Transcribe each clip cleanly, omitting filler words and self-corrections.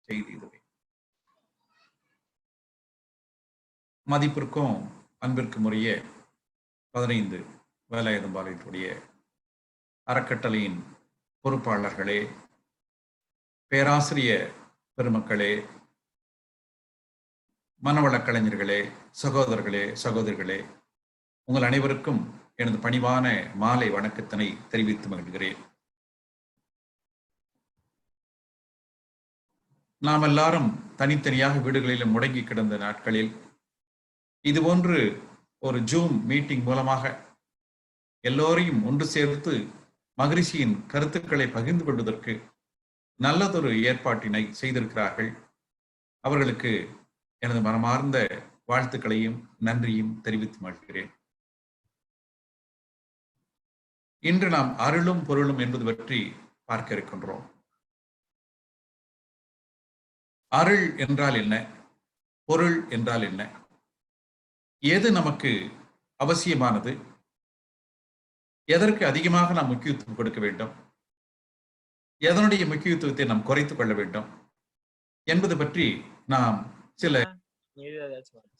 செய்தி இதுவே. மதிப்பிற்கும் அன்பிற்கும் உரிய 15 வேலாயுதம்பாளையத்துடைய அறக்கட்டளையின் பொறுப்பாளர்களே, பேராசிரிய பெருமக்களே, மனவளக் கலைஞர்களே, சகோதரர்களே, சகோதரிகளே, உங்கள் அனைவருக்கும் எனது பணிவான மாலை வணக்கத்தினை தெரிவித்து மகிழ்கிறேன். நாம் எல்லாரும் தனித்தனியாக வீடுகளில் முடங்கி கிடந்த நாட்களில் இதுபோன்று ஒரு ஜூம் மீட்டிங் மூலமாக எல்லோரையும் ஒன்று சேர்த்து மகரிஷியின் கருத்துக்களை பகிர்ந்து கொள்வதற்கு நல்லதொரு ஏற்பாட்டினை செய்திருக்கிறார்கள். அவர்களுக்கு எனது மனமார்ந்த வாழ்த்துக்களையும் நன்றியும் தெரிவித்து மகிழ்கிறேன். இன்று நாம் அருளும் பொருளும் என்பது பற்றி பார்க்க இருக்கின்றோம். அருள் என்றால் என்ன? பொருள் என்றால் என்ன? எது நமக்கு அவசியமானது? எதற்கு அதிகமாக நாம் முக்கியத்துவம் கொடுக்க வேண்டும்? எதனுடைய முக்கியத்துவத்தை நாம் குறைத்துக் கொள்ள வேண்டும் என்பது பற்றி நாம் சில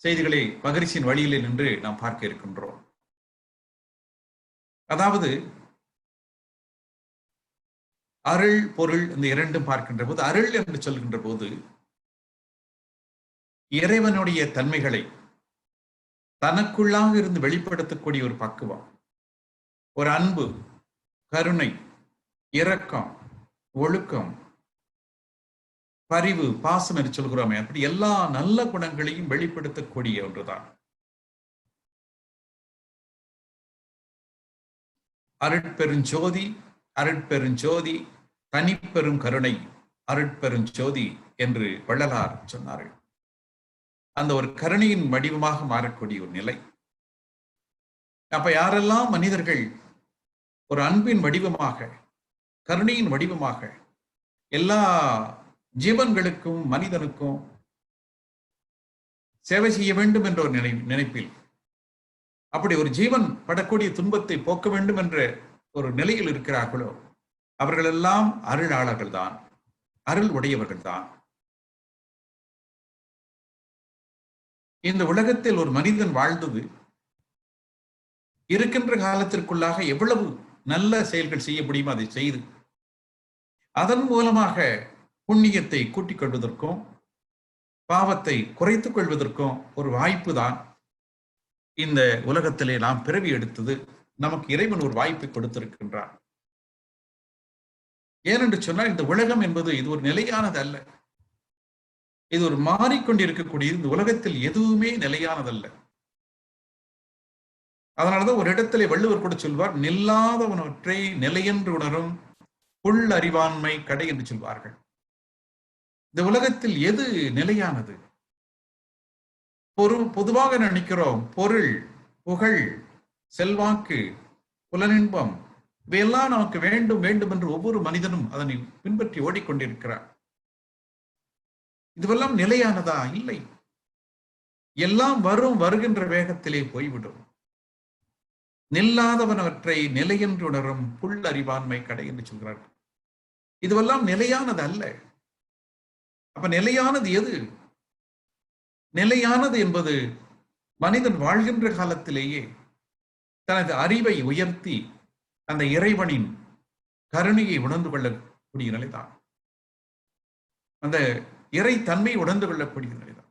செய்திகளை மகரிஷியின் வழியிலே நின்று நாம் பார்க்க இருக்கின்றோம். அதாவது அருள் பொருள் இந்த இரண்டும் பார்க்கின்ற போது, அருள் என்று சொல்கின்ற போது இறைவனுடைய தன்மைகளை தனக்குள்ளாக இருந்து வெளிப்படுத்தக்கூடிய ஒரு பக்குவம், ஒரு அன்பு, கருணை, இரக்கம், ஒழுக்கம், பரிவு, பாசம் என்று சொல்கிறோமே, அப்படி எல்லா நல்ல குணங்களையும் வெளிப்படுத்தக்கூடிய ஒன்றுதான் அருட்பெருஞ்சோதி. அருட்பெருஞ்சோதி தனிப்பெரும் கருணை அருட்பெருஞ்சோதி என்று வள்ளலார் சொன்னார்கள். அந்த ஒரு கருணையின் வடிவமாக மாறக்கூடிய ஒரு நிலை. அப்ப யாரெல்லாம் மனிதர்கள் ஒரு அன்பின் வடிவமாக, கருணையின் வடிவமாக எல்லா ஜீவன்களுக்கும் மனிதனுக்கும் சேவை செய்ய வேண்டும் என்ற ஒரு நினைப்பில், அப்படி ஒரு ஜீவன் படக்கூடிய துன்பத்தை போக்க வேண்டும் என்ற ஒரு நிலையில் இருக்கிறார்களோ அவர்களெல்லாம் அருளாளர்கள் தான், அருள் உடையவர்கள் தான். இந்த உலகத்தில் ஒரு மனிதன் வாழ்ந்தது இருக்கின்ற காலத்திற்குள்ளாக எவ்வளவு நல்ல செயல்கள் செய்ய முடியுமோ அதை செய்து அதன் மூலமாக புண்ணியத்தை கூட்டிக் கொள்வதற்கும் பாவத்தை குறைத்துக் கொள்வதற்கும் ஒரு வாய்ப்பு தான் இந்த உலகத்திலே நாம் பிறவி எடுத்தது. நமக்கு இறைவன் ஒரு வாய்ப்பை கொடுத்திருக்கின்றான். ஏனென்று சொன்னால் இந்த உலகம் என்பது இது ஒரு நிலையானது அல்ல, இது ஒரு மாறிக்கொண்டிருக்கக்கூடிய, இந்த உலகத்தில் எதுவுமே நிலையானதல்ல. அதனாலதான் ஒரு இடத்திலே வள்ளுவர் கூட சொல்வார், நில்லாதவனவற்றை நிலையென்று உணரும் புல் அறிவாண்மை கடை என்று சொல்வார்கள். இந்த உலகத்தில் எது நிலையானது? பொதுவாக நினைக்கிறோம் பொருள், புகழ், செல்வாக்கு, புலனின்பம் இவையெல்லாம் நமக்கு வேண்டும் வேண்டும் என்று ஒவ்வொரு மனிதனும் அதனை பின்பற்றி ஓடிக்கொண்டிருக்கிறார். இதுவெல்லாம் நிலையானதா? இல்லை. எல்லாம் வருகின்ற வேகத்திலே போய்விடும். நில்லாதவனவற்றை நிலையென்று உணரும் புல் அறிவாண்மை கடை என்று சொல்கிறார்கள். இதுவெல்லாம் நிலையானது அல்ல. அப்ப நிலையானது எது? நிலையானது என்பது மனிதன் வாழ்கின்ற காலத்திலேயே தனது அறிவை உயர்த்தி அந்த இறைவனின் கருணையை உணர்ந்து கொள்ளக்கூடிய நிலைதான், அந்த இறை தன்மை உணர்ந்து கொள்ளக்கூடிய நிலைதான்.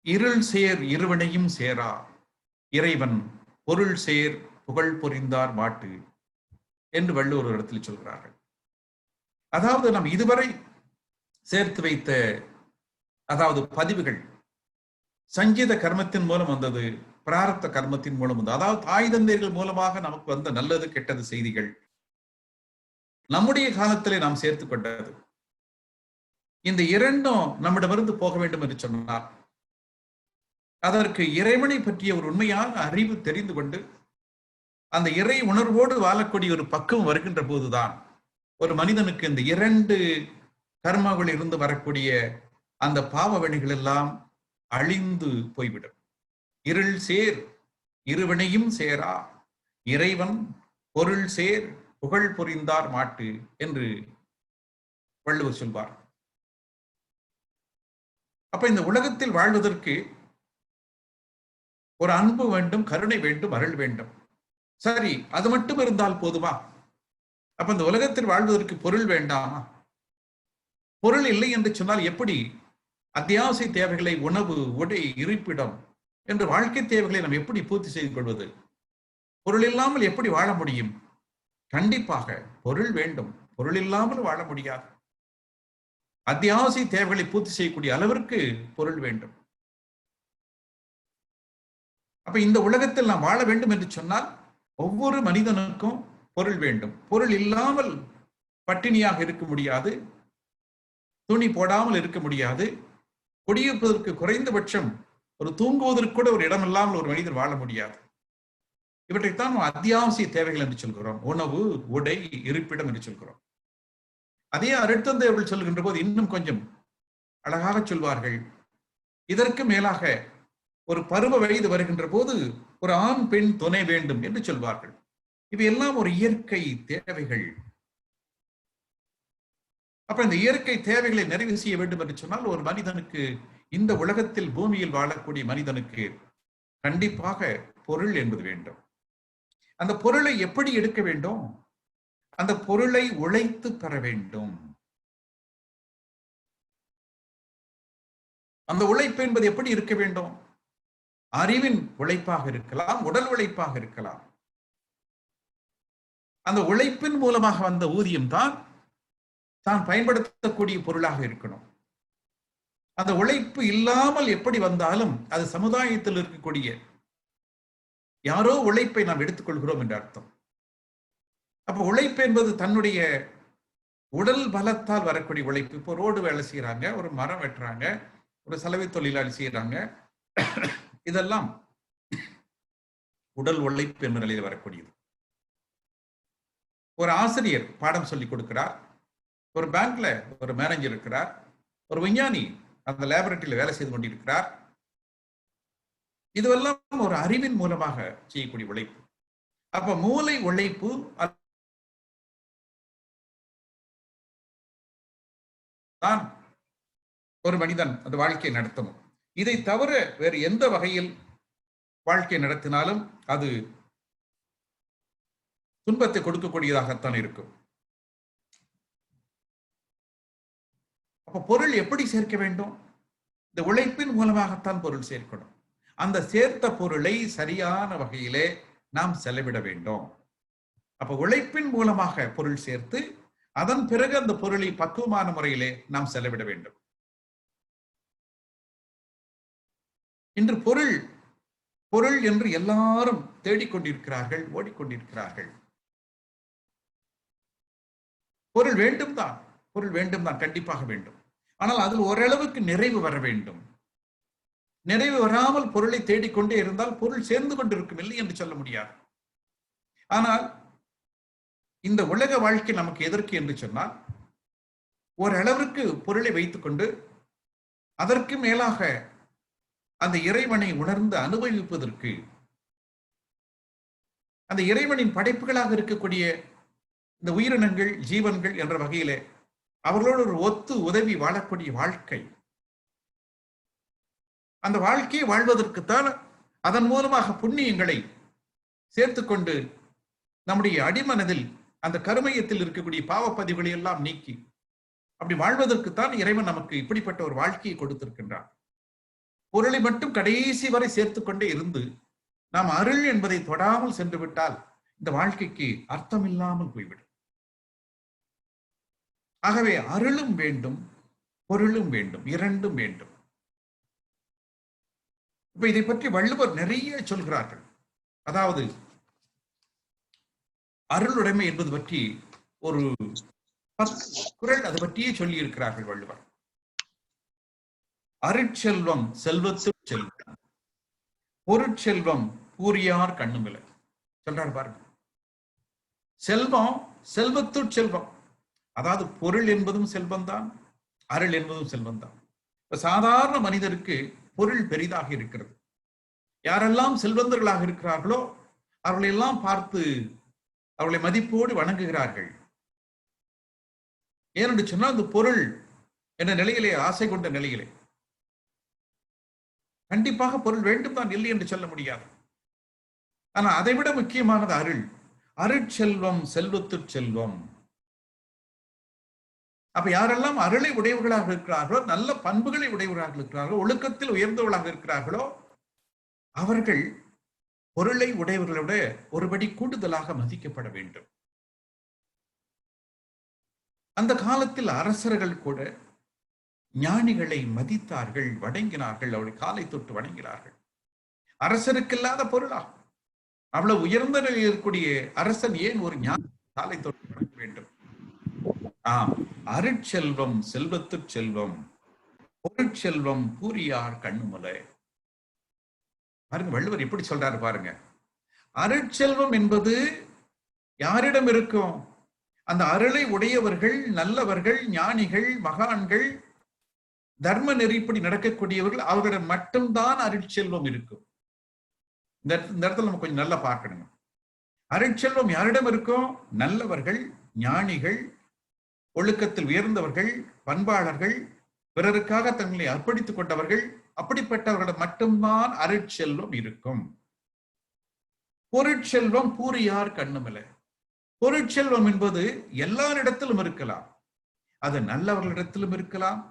இருள் சேர் இருவனையும் சேரா இறைவன் பொருள் சேர் புகழ் புரிந்தார் மாட்டு என்று வள்ளுவர் ஒரு இடத்தில் சொல்கிறார்கள். அதாவது நாம் இதுவரை சேர்த்து வைத்த பதிவுகள் சங்கீத கர்மத்தின் மூலம் வந்தது, பிராரப்த கர்மத்தின் மூலம் வந்தது. அதாவது தாய் தந்தையர்கள் மூலமாக நமக்கு வந்த நல்லது கெட்டது செய்திகள் நம்முடைய காலத்திலே நாம் சேர்த்து கொண்டது. இந்த இரண்டும் நம்மிடமிருந்து போக வேண்டும் என்று சொன்னார், அதற்கு இறைவனை பற்றிய ஒரு உண்மையான அறிவு தெரிந்து கொண்டு அந்த இறை உணர்வோடு வாழக்கூடிய ஒரு பக்குவம் வருகின்ற போதுதான் ஒரு மனிதனுக்கு இந்த இரண்டு கர்மாவில் இருந்து வரக்கூடிய அந்த பாவ வினைகள் எல்லாம் அழிந்து போய்விடும். இருள் சேர் இருவினையும் சேரா இறைவன் பொருள் சேர் புகழ் புரிந்தார் மாட்டு என்று வள்ளுவர் சொல்வார். அப்ப இந்த உலகத்தில் வாழ்வதற்கு ஒரு அன்பு வேண்டும், கருணை வேண்டும், அருள் வேண்டும். சரி, அது மட்டும் இருந்தால் போதுமா? அப்ப இந்த உலகத்தில் வாழ்வதற்கு பொருள் வேண்டாமா? பொருள் இல்லை என்று சொன்னால் எப்படி அத்தியாவசிய தேவைகளை, உணவு, உடை, இருப்பிடம் என்ற வாழ்க்கை தேவைகளை நாம் எப்படி பூர்த்தி செய்து கொள்வது? பொருள் இல்லாமல் எப்படி வாழ முடியும்? கண்டிப்பாக பொருள் வேண்டும். பொருள் இல்லாமல் வாழ முடியாது. அத்தியாவசிய தேவைகளை பூர்த்தி செய்யக்கூடிய அளவிற்கு பொருள் வேண்டும். அப்ப இந்த உலகத்தில் நாம் வாழ வேண்டும் என்று சொன்னால் ஒவ்வொரு மனிதனுக்கும் பொருள் வேண்டும். பொருள் இல்லாமல் பட்டினியாக இருக்க முடியாது, துணி போடாமல் இருக்க முடியாது, குடியிருப்பதற்கு குறைந்தபட்சம் ஒரு தூங்குவதற்கு கூட ஒரு இடம் இல்லாமல் ஒரு மனிதர் வாழ முடியாது. இவற்றைத்தான் அத்தியாவசிய தேவைகள் என்று சொல்கிறோம். உணவு, உடை, இருப்பிடம் என்று சொல்கிறோம். அதே அருட்தந்தை அவர்கள் சொல்கின்ற போது இன்னும் கொஞ்சம் அழகாக சொல்வார்கள். இதற்கு மேலாக ஒரு பருவ வயது வருகின்ற போது ஒரு ஆண் பெண் துணை வேண்டும் என்று சொல்வார்கள். இவையெல்லாம் ஒரு இயற்கை தேவைகள். அப்ப இந்த இயற்கை தேவைகளை நிறைவு செய்ய வேண்டும் என்று சொன்னால் ஒரு மனிதனுக்கு, இந்த உலகத்தில் பூமியில் வாழக்கூடிய மனிதனுக்கு கண்டிப்பாக பொருள் என்பது வேண்டும். அந்த பொருளை எப்படி எடுக்க வேண்டும்? அந்த பொருளை உழைத்து பெற வேண்டும். அந்த உழைப்பு என்பது எப்படி இருக்க வேண்டும்? அறிவின் உழைப்பாக இருக்கலாம், உடல் உழைப்பாக இருக்கலாம். அந்த உழைப்பின் மூலமாக வந்த ஊதியம் தான் தான் பயன்படுத்தக்கூடிய பொருளாக இருக்கணும். அந்த உழைப்பு இல்லாமல் எப்படி வந்தாலும் அது சமுதாயத்தில் இருக்கக்கூடிய யாரோ உழைப்பை நாம் எடுத்துக்கொள்கிறோம் என்று அர்த்தம். அப்ப உழைப்பு என்பது தன்னுடைய உடல் பலத்தால் வரக்கூடிய உழைப்பு. இப்போ ரோடு வேலை செய்யறாங்க, ஒரு மரம் வெட்டுறாங்க, ஒரு சலவை தொழிலாளி செய்யறாங்க. இதெல்லாம் உடல் உழைப்பு என்ற நிலையில் வரக்கூடியது. ஒரு ஆசிரியர் பாடம் சொல்லி கொடுக்கிறார், ஒரு பேங்க்ல ஒரு மேனேஜர் இருக்கிறார், ஒரு விஞ்ஞானி அந்த லேபரட்டரியில் வேலை செய்து கொண்டிருக்கிறார். இதுவெல்லாம் ஒரு அறிவின் மூலமாக செய்யக்கூடிய உழைப்பு. அப்ப மூளை உழைப்பு தான் ஒரு மனிதன் அந்த வாழ்க்கையை நடத்தணும். இதை தவிர வேறு எந்த வகையில் வாழ்க்கை நடத்தினாலும் அது துன்பத்தை கொடுக்கக்கூடியதாகத்தான் இருக்கும். அப்ப பொருள் எப்படி சேர்க்க வேண்டும்? இந்த உழைப்பின் மூலமாகத்தான் பொருள் சேர்க்கணும். அந்த சேர்த்த பொருளை சரியான வகையிலே நாம் செலவிட வேண்டும். அப்ப உழைப்பின் மூலமாக பொருள் சேர்த்து அதன் பிறகு அந்த பொருளை பக்குவமான முறையிலே நாம் செலவிட வேண்டும். இன்று பொருள் பொருள் என்று எல்லாரும் தேடிக்கொண்டிருக்கிறார்கள், ஓடிக்கொண்டிருக்கிறார்கள். பொருள் வேண்டும் தான், பொருள் வேண்டும் தான், கண்டிப்பாக வேண்டும். ஆனால் அதில் ஓரளவுக்கு நிறைவு வர வேண்டும். நிறைவு வராமல் பொருளை தேடிக்கொண்டே இருந்தால் பொருள் சேர்ந்து கொண்டிருக்கும், இல்லை என்று சொல்ல முடியாது. ஆனால் இந்த உலக வாழ்க்கை நமக்கு எதற்கு என்று சொன்னால், ஓரளவிற்கு பொருளை வைத்துக்கொண்டு அதற்கு மேலாக அந்த இறைவனை உணர்ந்து அனுபவிப்பதற்கு, அந்த இறைவனின் படைப்புகளாக இருக்கக்கூடிய இந்த உயிரினங்கள், ஜீவன்கள் என்ற வகையிலே அவர்களோடு ஒரு ஒத்து உதவி வாழக்கூடிய வாழ்க்கை, அந்த வாழ்க்கையை வாழ்வதற்குத்தான் அதன் மூலமாக புண்ணியங்களை சேர்த்துக்கொண்டு நம்முடைய அடிமனதில் அந்த கருமையத்தில் இருக்கக்கூடிய பாவப்பதிவுகளை எல்லாம் நீக்கி அப்படி வாழ்வதற்குத்தான் இறைவன் நமக்கு இப்படிப்பட்ட ஒரு வாழ்க்கையை கொடுத்திருக்கின்றான். பொருளை மட்டும் கடைசி வரை சேர்த்து கொண்டே இருந்து நாம் அருள் என்பதை தொடாமல் சென்று விட்டால் இந்த வாழ்க்கைக்கு அர்த்தம் இல்லாமல் போய்விடும். ஆகவே அருளும் வேண்டும், பொருளும் வேண்டும், இரண்டும் வேண்டும். இப்ப இதை பற்றி வள்ளுவர் நிறைய சொல்கிறார்கள். அதாவது அருளுடைமை என்பது பற்றி ஒரு 10 குறள் அது பற்றியே சொல்லி இருக்கிறார்கள் வள்ளுவர். அருட்செல்வம் செல்வத்து செல்வம், பொருட்செல்வம் பூரியார் கண்ணுமில சொல்றாரு பாருங்க. செல்வம் செல்வத்து செல்வம், அதாவது பொருள் என்பதும் செல்வம் தான், அருள் என்பதும் செல்வம் தான். சாதாரண மனிதருக்கு பொருள் பெரிதாக இருக்கிறது. யாரெல்லாம் செல்வந்தர்களாக இருக்கிறார்களோ அவர்களெல்லாம் பார்த்து அவர்களை மதிப்போடு வணங்குகிறார்கள். ஏனென்று சொன்னால் அந்த பொருள் என்ற நிலையிலே, ஆசை கொண்ட நிலையிலே கண்டிப்பாக பொருள் வேண்டும் தான், இல்லை என்று சொல்ல முடியாது. ஆனா அதை விட முக்கியமானது அருள். அருட்செல்வம் செல்வத்து செல்வம். அப்ப யாரெல்லாம் அருளை உடையவர்களாக இருக்கிறார்களோ, நல்ல பண்புகளை உடையவர்களாக இருக்கிறார்களோ, ஒழுக்கத்தில் உயர்ந்தவர்களாக இருக்கிறார்களோ, அவர்கள் பொருளை உடையவர்களோட ஒருபடி கூடுதலாக மதிக்கப்பட வேண்டும். அந்த காலத்தில் அரசர்கள் கூட ஞானிகளை மதித்தார்கள், வணங்கினார்கள், அவருடைய காலை தொட்டு வணங்கினார்கள். அரசருக்கு இல்லாத பொருளா? அவ்வளவு உயர்ந்த நிலையில் இருக்கக்கூடிய அரசன் ஏன் ஒரு ஞானி காலை தொட்டு வணங்க வேண்டும்? ஆம், அருட்செல்வம் செல்வத்து செல்வம், பொருட்செல்வம் பூரியார் கண்ணுமலை. பாருங்க, வள்ளுவர் எப்படி சொல்றாரு பாருங்க. அருட்செல்வம் என்பது யாரிடம் இருக்கும்? அந்த அருளை உடையவர்கள், நல்லவர்கள், ஞானிகள், மகான்கள், தர்ம நெறிப்படி நடக்கக்கூடியவர்கள், அவர்களிடம் மட்டும்தான் அருட்செல்வம் இருக்கும். இந்த இடத்துல நம்ம கொஞ்சம் நல்லா பார்க்கணுங்க. அருட்செல்வம் யாரிடம் இருக்கும்? நல்லவர்கள், ஞானிகள், ஒழுக்கத்தில் உயர்ந்தவர்கள், பண்பாளர்கள், பிறருக்காக தங்களை அர்ப்பணித்துக் கொண்டவர்கள், அப்படிப்பட்டவர்களிடம் மட்டும்தான் அருட்செல்வம் இருக்கும். பொருட்செல்வம் பூரியார் கண்ணுமலை. பொருட்செல்வம் என்பது எல்லாரிடத்திலும் இருக்கலாம். அது நல்லவர்களிடத்திலும் இருக்கலாம்,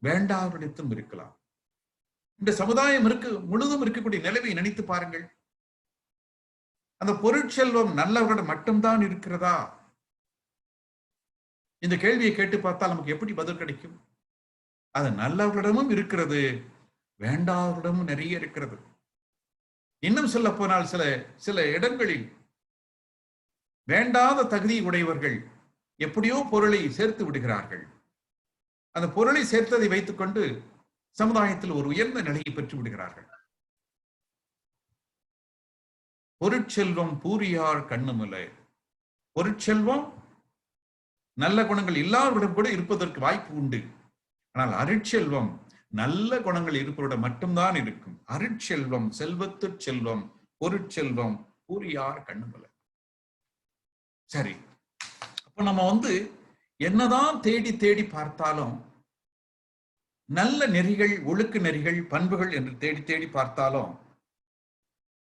வேண்டாதவர்களிடத்திலும் இருக்கலாம். இந்த சமுதாயம் முழுதும் இருக்கக்கூடிய நிலைமை நினைத்து பாருங்கள். அந்த பொருட்செல்வம் நல்லவர்களிடம் மட்டும்தான் இருக்கிறதா? இந்த கேள்வியை கேட்டு பார்த்தால் நமக்கு எப்படி பதில் கிடைக்கும்? அது நல்லவர்களிடமும் இருக்கிறது, வேண்டாதவர்களிடமும் நிறைய இருக்கிறது. இன்னும் சொல்ல போனால் சில இடங்களில் வேண்டாத தகுதி உடையவர்கள் எப்படியோ பொருளை சேர்த்து விடுகிறார்கள். அந்த பொருளை சேர்த்ததை வைத்துக் கொண்டு சமுதாயத்தில் ஒரு உயர்ந்த நிலையை பெற்று விடுகிறார்கள். பொருட்செல்வம் பூரியார் கண்ணுமலை. பொருட்செல்வம் நல்ல குணங்கள் எல்லாரிடம் கூட இருப்பதற்கு வாய்ப்பு உண்டு. ஆனால் அருட்செல்வம் நல்ல குணங்கள் இருப்பவரிடம் மட்டும்தான் இருக்கும். அருட்செல்வம் செல்வத்து செல்வம், பொருட்செல்வம் பூரியார் கண்ணுமலை. சரி, அப்ப நம்ம என்னதான் தேடி தேடி பார்த்தாலும், நல்ல நெறிகள், ஒழுக்க நெறிகள், பண்புகள் என்று தேடி தேடி பார்த்தாலும்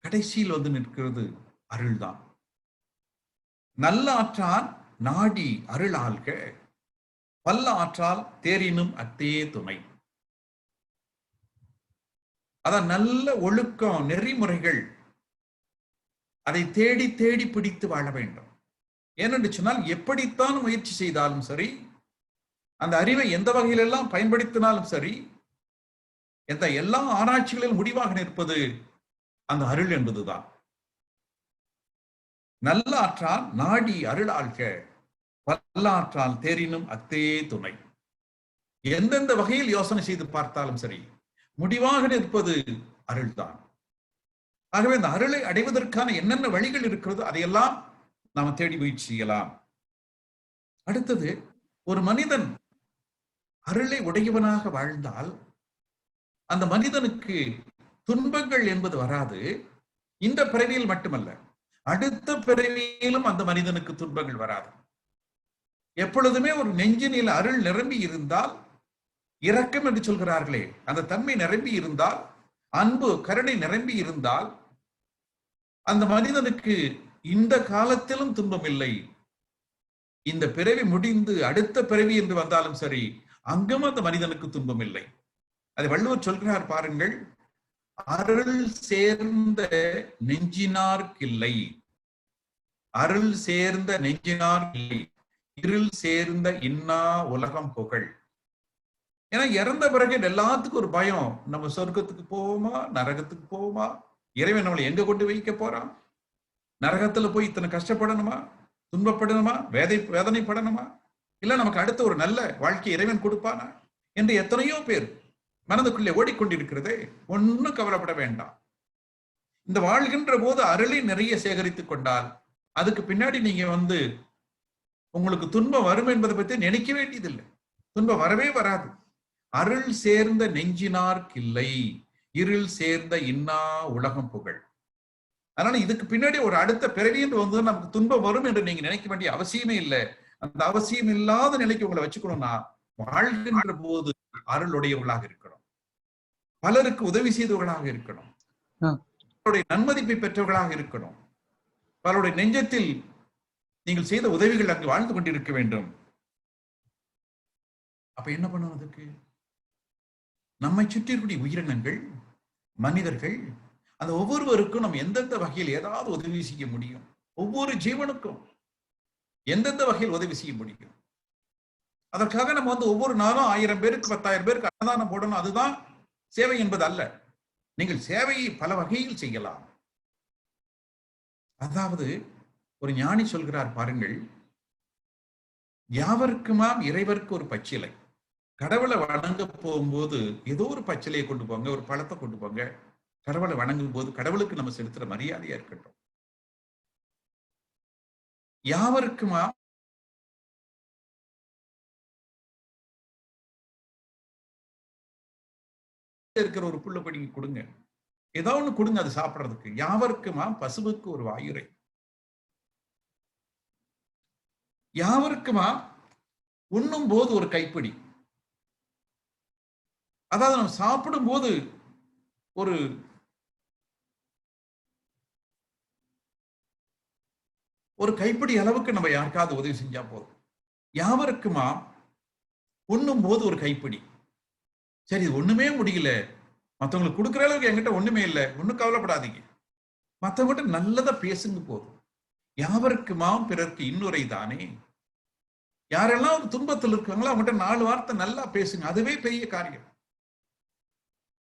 கடைசியில் நிற்கிறது அருள்தான். நல்ல ஆற்றால் நாடி அருளால்க, பல்ல ஆற்றால் தேரினும் அத்தே துணை. அதான் நல்ல ஒழுக்கம், நெறிமுறைகள், அதை தேடி தேடி பிடித்து வாழ வேண்டும். ஏனென்று சொன்னால் எப்படித்தான் முயற்சி செய்தாலும் சரி, அந்த அறிவை எந்த வகையிலெல்லாம் பயன்படுத்தினாலும் சரி, எல்லா ஆராய்ச்சிகளிலும் முடிவாக நிற்பது அந்த அருள் என்பதுதான். நல்ல ஆற்றால் நாடி அருளால்க, பல்லாற்றால் தேரினும் அத்தே துணை. எந்தெந்த வகையில் யோசனை செய்து பார்த்தாலும் சரி, முடிவாக நிற்பது அருள்தான். ஆகவே இந்த அருளை அடைவதற்கான என்னென்ன வழிகள் இருக்கிறதோ அதையெல்லாம் நாம் தேடி முயற்சி செய்யலாம். அடுத்தது, ஒரு மனிதன் அருளை உடையவனாக வாழ்ந்தால் அந்த மனிதனுக்கு துன்பங்கள் என்பது வராது. இந்த பிறவியில் மட்டுமல்ல, அடுத்த பிறவியிலும் அந்த மனிதனுக்கு துன்பங்கள் வராது. எப்பொழுதுமே ஒரு நெஞ்சினில் அருள் நிரம்பி இருந்தால், இரக்கம் என்று சொல்கிறார்களே, அந்த தன்மை நிரம்பி இருந்தால், அன்பு கருணை நிரம்பி இருந்தால், அந்த மனிதனுக்கு இந்த காலத்திலும் துன்பம் இல்லை. இந்த பிறவி முடிந்து அடுத்த பிறவி என்று வந்தாலும் சரி, அங்கும் அந்த மனிதனுக்கு துன்பம் இல்லை. அதை வள்ளுவர் சொல்கிறார் பாருங்கள். அருள் சேர்ந்த நெஞ்சினார்க்கில்லை, அருள் சேர்ந்த நெஞ்சினார்க்கில்லை, இருள் சேர்ந்த இன்னா உலகம் புகழ். ஏன்னா இறந்த பிறகு எல்லாத்துக்கும் ஒரு பயம். நம்ம சொர்க்கத்துக்கு போவோமா, நரகத்துக்கு போவோமா, இறைவன் நம்மளை எங்க கொண்டு வைக்க போறான், நரகத்துல போய் இத்தனை கஷ்டப்படணுமா, துன்பப்படணுமா, வேதனைப்படணுமா, இல்ல நமக்கு அடுத்த ஒரு நல்ல வாழ்க்கை இறைவன் கொடுப்பானா என்று எத்தனையோ பேர் மனதுக்குள்ளே ஓடிக்கொண்டிருக்கிறதே. ஒன்னும் கவலைப்பட வேண்டாம். இந்த வாழ்கின்ற போது அருளை நிறைய சேகரித்துக் கொண்டால் அதுக்கு பின்னாடி நீங்க உங்களுக்கு துன்பம் வரும் என்பதை பற்றி நினைக்க வேண்டியதில்லை. துன்பம் வரவே வராது. அருள் சேர்ந்த நெஞ்சினார்க்கில்லை, இருள் சேர்ந்த இன்னா உலகம் புகழ். அதனால இதுக்கு பின்னாடி ஒரு அடுத்த பிறவின்னு வந்து நமக்கு துன்பம் வரும் என்று நீங்க நினைக்க வேண்டிய அவசியமே இல்லை. அந்த அவசியம் இல்லாத நிலைக்கு உங்களை வச்சுக்கணும்னா வாழ்கின்ற போது அருளுடையவர்களாக இருக்கணும், பலருக்கு உதவி செய்தவர்களாக இருக்கணும், பலருடைய நன்மதிப்பை பெற்றவர்களாக இருக்கணும், பலருடைய நெஞ்சத்தில் நீங்கள் செய்த உதவிகள் அங்கு வாழ்ந்து கொண்டிருக்க வேண்டும். அப்ப என்ன பண்ணணும்? அதுக்கு நம்மை சுற்றி இருக்கக்கூடிய உயிரினங்கள், மனிதர்கள், அந்த ஒவ்வொருவருக்கும் நம்ம எந்தெந்த வகையில் ஏதாவது உதவி செய்ய முடியும், ஒவ்வொரு ஜீவனுக்கும் எந்தெந்த வகையில் உதவி செய்ய முடியும். அதற்காக நம்ம வந்து ஒவ்வொரு நாளும் 1000 பேருக்கு 10,000 பேருக்கு அன்னதானம் போடணும், அதுதான் சேவை என்பது அல்ல. நீங்கள் சேவையை பல வகையில் செய்யலாம். அதாவது ஒரு ஞானி சொல்கிறார் பாருங்கள், யாவருக்குமாம் இறைவருக்கு ஒரு பச்சிலை. கடவுளை வணங்க போகும்போது ஏதோ ஒரு பச்சிலையை கொண்டு போங்க, ஒரு பழத்தை கொண்டு போங்க. கடவுளை வணங்கும் போது கடவுளுக்கு நம்ம செலுத்துற மரியாதையா இருக்கட்டும். யாவருக்குமா இருக்கிற ஒரு புல்ல பிடிங்கி கொடுங்க, ஏதோ ஒண்ணு கொடுங்க அது சாப்பிடுறதுக்கு. யாவருக்குமா பசுவுக்கு ஒரு வாயுரை. யாவருக்குமா உண்ணும் போது ஒரு கைப்பிடி. அதாவது நம்ம சாப்பிடும் போது ஒரு ஒரு கைப்பிடி அளவுக்கு நம்ம யாருக்காவது உதவி செஞ்சா போதும். யாவருக்குமா உண்ணும் போது ஒரு கைப்பிடி. சரி, இது ஒண்ணுமே முடியல, மற்றவங்களுக்கு கொடுக்குற அளவுக்கு என்கிட்ட ஒண்ணுமே இல்லை, ஒண்ணும் கவலைப்படாதீங்க, மற்றவங்கிட்ட நல்லதா பேசுங்க போதும். யாவருக்குமா பிறருக்கு இன்னுரை தானே. யாரெல்லாம் ஒரு துன்பத்தில் இருக்காங்களோ அவங்ககிட்ட 4 வார்த்தை நல்லா பேசுங்க, அதுவே பெரிய காரியம்.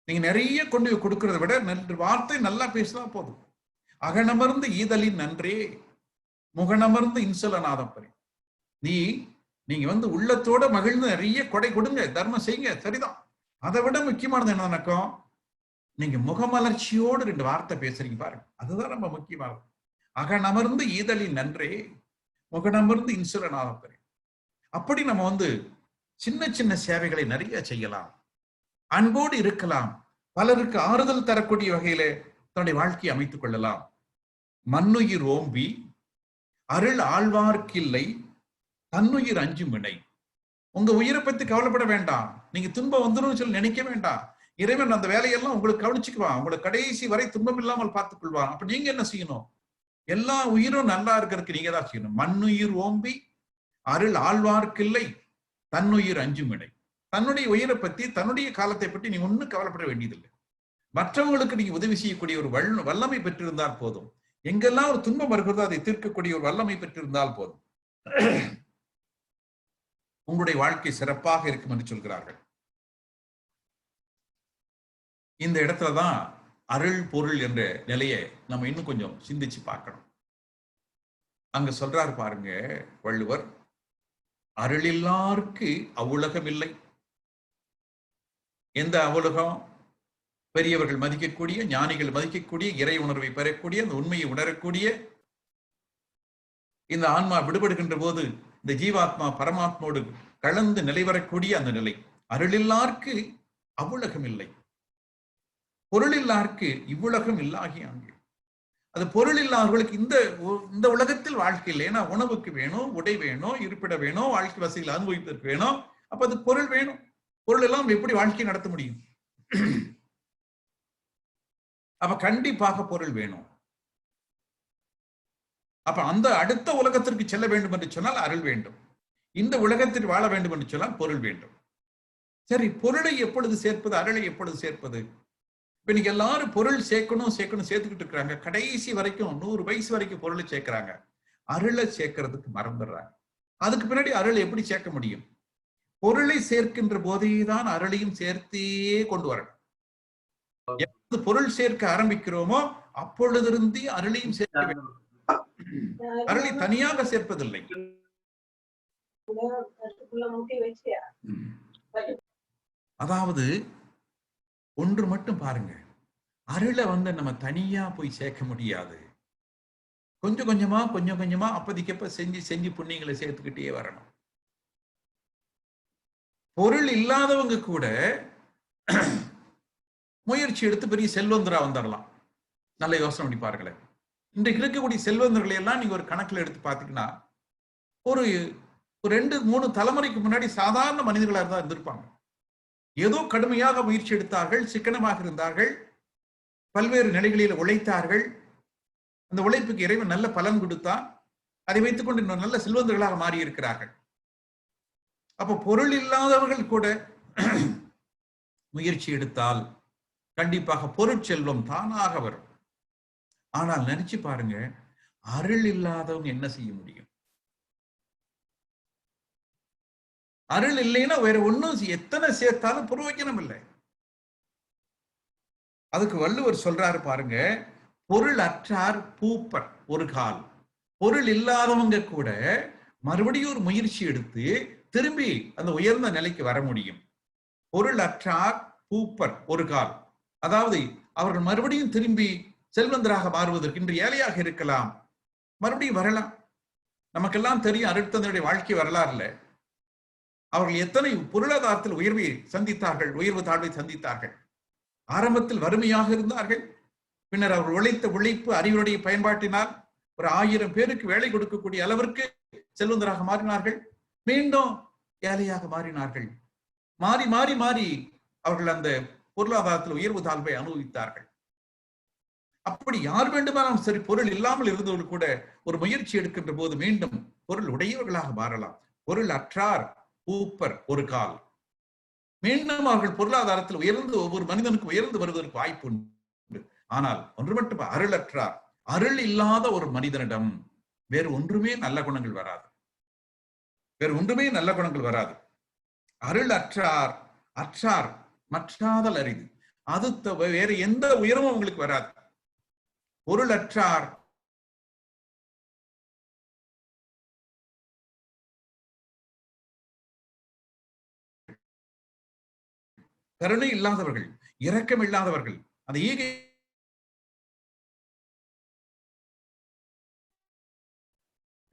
நீங்க நிறைய கொண்டு போய் கொடுக்கறத விட 2 வார்த்தை நல்லா பேசினா போதும். அகனமர்ந்து ஈதலின் நன்றே, முகனமர்ந்து இன்சொலநாதம் பரி. நீங்க வந்து உள்ளத்தோட மகிழ்ந்து நிறைய கொடை கொடுங்க, தர்மம் செய்யுங்க, சரிதான். அதை விட முக்கியமானது என்ன நடக்கும்? நீங்க முகமலர்ச்சியோடு 2 வார்த்தை பேசுறீங்க பாருங்க, அதுதான் ரொம்ப முக்கியமானது. அகனமர்ந்து ஈதலின் நன்றே, முகனமர்ந்து இன்சொலநாதம் பரி. அப்படி நம்ம வந்து சின்ன சின்ன சேவைகளை நிறைய செய்யலாம், அன்போடு இருக்கலாம், பலருக்கு ஆறுதல் தரக்கூடிய வகையிலே தன்னுடைய வாழ்க்கையை அமைத்துக் கொள்ளலாம். மண்ணுயிர் ஓம்பி அருள் ஆழ்வார்க்கில்லை தன்னுயிர் அஞ்சும் வினை. உங்க உயிரை பத்தி கவலைப்பட வேண்டாம், நீங்க துன்பம் வந்துடும் சொல்லி நினைக்க வேண்டாம். இறைவன் அந்த வேலையெல்லாம் உங்களுக்கு கவனிச்சுக்குவான், உங்களுக்கு கடைசி வரை துன்பம் இல்லாமல் பார்த்துக் கொள்வான். அப்ப நீங்க என்ன செய்யணும்? எல்லா உயிரும் நல்லா இருக்கிறதுக்கு நீங்க தான் செய்யணும். மண்ணுயிர் ஓம்பி அருள் ஆழ்வார்க்கில்லை தன்னுயிர் அஞ்சும் வினை. தன்னுடைய உயிரை பத்தி, தன்னுடைய காலத்தை பற்றி நீங்க ஒன்னும் கவலைப்பட வேண்டியதில்லை. மற்றவங்களுக்கு நீங்க உதவி செய்யக்கூடிய ஒரு வல்லமை பெற்றிருந்தால் போதும். எங்கெல்லாம் ஒரு துன்பம் வருகிறதோ அதை தீர்க்கக்கூடிய ஒரு வல்லமை பெற்றிருந்தால் போதும், உங்களுடைய வாழ்க்கை சிறப்பாக இருக்கும் என்று சொல்கிறார்கள். இந்த இடத்துலதான் அருள் பொருள் என்ற நிலையை நம்ம இன்னும் கொஞ்சம் சிந்திச்சு பார்க்கணும். அங்க சொல்றாரு பாருங்க வள்ளுவர், அருளில்லார்க்கு அவ்வுலகம் இல்லை. எந்த அவ்வுலகம்? பெரியவர்கள் மதிக்கக்கூடிய, ஞானிகள் மதிக்கக்கூடிய, இறை உணர்வை பெறக்கூடிய, அந்த உண்மையை உணரக்கூடிய, இந்த ஆன்மா விடுபடுகின்ற போது இந்த ஜீவாத்மா பரமாத்மோடு கலந்து நிலைவரக்கூடிய அந்த நிலை. அருளில்லார்க்கு அவ்வுலகம் இல்லை, பொருளில்லார்க்கு இவ்வுலகம் இல்லாகி அங்கு. அது பொருள் இல்லாதவர்களுக்கு இந்த உலகத்தில் வாழ்க்கை இல்லை. ஏன்னா உணவுக்கு வேணும், உடை வேணும், இருப்பிட வேணும், வாழ்க்கை வசதிகள் அனுபவிப்பதற்கு வேணும். அப்ப அது பொருள் வேணும். பொருள் எல்லாம் எப்படி வாழ்க்கை நடத்த முடியும்? அப்ப கண்டிப்பாக பொருள் வேணும். அப்ப அந்த அடுத்த உலகத்திற்கு செல்ல வேண்டும் என்று சொன்னால் அருள் வேண்டும். இந்த உலகத்தில் வாழ வேண்டும் என்று சொன்னால் பொருள் வேண்டும். சரி, பொருளை எப்பொழுது சேர்ப்பது, அருளை எப்பொழுது சேர்ப்பது? இப்ப இன்னைக்கு எல்லாரும் பொருள் சேர்க்கணும் சேர்த்துக்கிட்டு இருக்கிறாங்க. கடைசி வரைக்கும் 100 வயசு வரைக்கும் பொருளை சேர்க்கிறாங்க, அருளை சேர்க்கறதுக்கு மறந்துடுறாங்க. அதுக்கு பின்னாடி அருளை எப்படி சேர்க்க முடியும்? பொருளை சேர்க்கின்ற போதேதான் அருளையும் சேர்த்தே கொண்டு வரணும். எப்போது பொருள் சேர்க்க ஆரம்பிக்கிறோமோ அப்பொழுதிருந்தே அருளையும் சேர்க்க வேண்டும். அருளை தனியாக சேர்ப்பதில்லை. அதாவது ஒன்று மட்டும் பாருங்க, அருளை வந்து நம்ம தனியா போய் சேர்க்க முடியாது. கொஞ்சம் கொஞ்சமா அப்போதைக்கப்ப செஞ்சு புண்ணியங்களை சேர்த்துக்கிட்டே வரணும். பொருள் இல்லாதவங்க கூட முயற்சி எடுத்து பெரிய செல்வந்தரா வந்துடலாம். நல்ல யோசனை பண்ணி பாருங்களேன். இன்றைக்கு இருக்கக்கூடிய செல்வந்தர்களை எல்லாம் நீங்க ஒரு கணக்குல எடுத்து பாத்தீங்கன்னா ஒரு 2-3 தலைமுறைக்கு முன்னாடி சாதாரண மனிதர்களாக தான் இருந்திருப்பாங்க. ஏதோ கடுமையாக முயற்சி எடுத்தார்கள், சிக்கனமாக இருந்தார்கள், பல்வேறு நிலைகளில் உழைத்தார்கள். அந்த உழைப்புக்கு இறைவன் நல்ல பலன் கொடுத்தான். அதை வைத்துக் கொண்டு இன்னும் நல்ல செல்வந்தர்களாக மாறி இருக்கிறார்கள். அப்ப பொருள் இல்லாதவர்கள் கூட முயற்சி எடுத்தால் கண்டிப்பாக பொருட்செல்வம் தானாக வரும். ஆனால் நினைச்சு பாருங்க, அருள் இல்லாதவங்க என்ன செய்ய முடியும்? அருள் இல்லைன்னா வேற ஒன்னும் எத்தனை சேர்த்தாலும் பிரயோஜனம் இல்லை. அதுக்கு வள்ளுவர் சொல்றாரு பாருங்க, பொருள் அற்றார் பூப்பர் ஒரு கால். பொருள் இல்லாதவங்க கூட மறுபடியும் ஒரு முயற்சி எடுத்து திரும்பி அந்த உயர்ந்த நிலைக்கு வர முடியும். பொருள் அற்றார் பூப்பர் ஒரு கால், அதாவது அவர்கள் மறுபடியும் திரும்பி செல்வந்தராக மாறுவதற்கு, இன்று ஏழையாக இருக்கலாம், மறுபடியும் வரலாம். நமக்கெல்லாம் தெரியும் அருட்தந்தையுடைய வாழ்க்கை வரலாறுல அவர்கள் எத்தனை பொருளாதாரத்தில் உயர்வை சந்தித்தார்கள், உயர்வு தாழ்வை சந்தித்தார்கள். ஆரம்பத்தில் வறுமையாக இருந்தார்கள். பின்னர் அவர் உழைத்த உழைப்பு அறிவுடைய பயன்பாட்டினால் ஒரு 1000 பேருக்கு வேலை கொடுக்கக்கூடிய அளவிற்கு செல்வந்தராக மாறினார்கள். மீண்டும் ஏழையாக மாறினார்கள். மாறி மாறி மாறி அவர்கள் அந்த பொருளாதாரத்தில் உயர்வு தாழ்வை அனுபவித்தார்கள். அப்படி யார் வேண்டுமானாலும் சரி, பொருள் இல்லாமல் இருந்தவர்கள் கூட ஒரு முயற்சி எடுக்கின்ற போது மீண்டும் பொருள் உடையவர்களாக மாறலாம். பொருள் அற்றார் பூப்பர் ஒரு கால். மீண்டும் அவர்கள் பொருளாதாரத்தில் உயர்ந்து ஒவ்வொரு மனிதனுக்கு உயர்ந்து வருவதற்கு வாய்ப்பு உண்டு. ஆனால் ஒன்று மட்டும், அருள் அற்றார், அருள் இல்லாத ஒரு மனிதனிடம் வேறு ஒன்றுமே நல்ல குணங்கள் வராது. வேறு ஒன்றுமே நல்ல குணங்கள் வராது. அருள் அற்றார், அற்றார் மற்றாதல் அரிது. அது வேற எந்த உயரமும் உங்களுக்கு வராது. பொருள் அற்றார் கருணை இல்லாதவர்கள், இரக்கம் இல்லாதவர்கள், அந்த ஈகை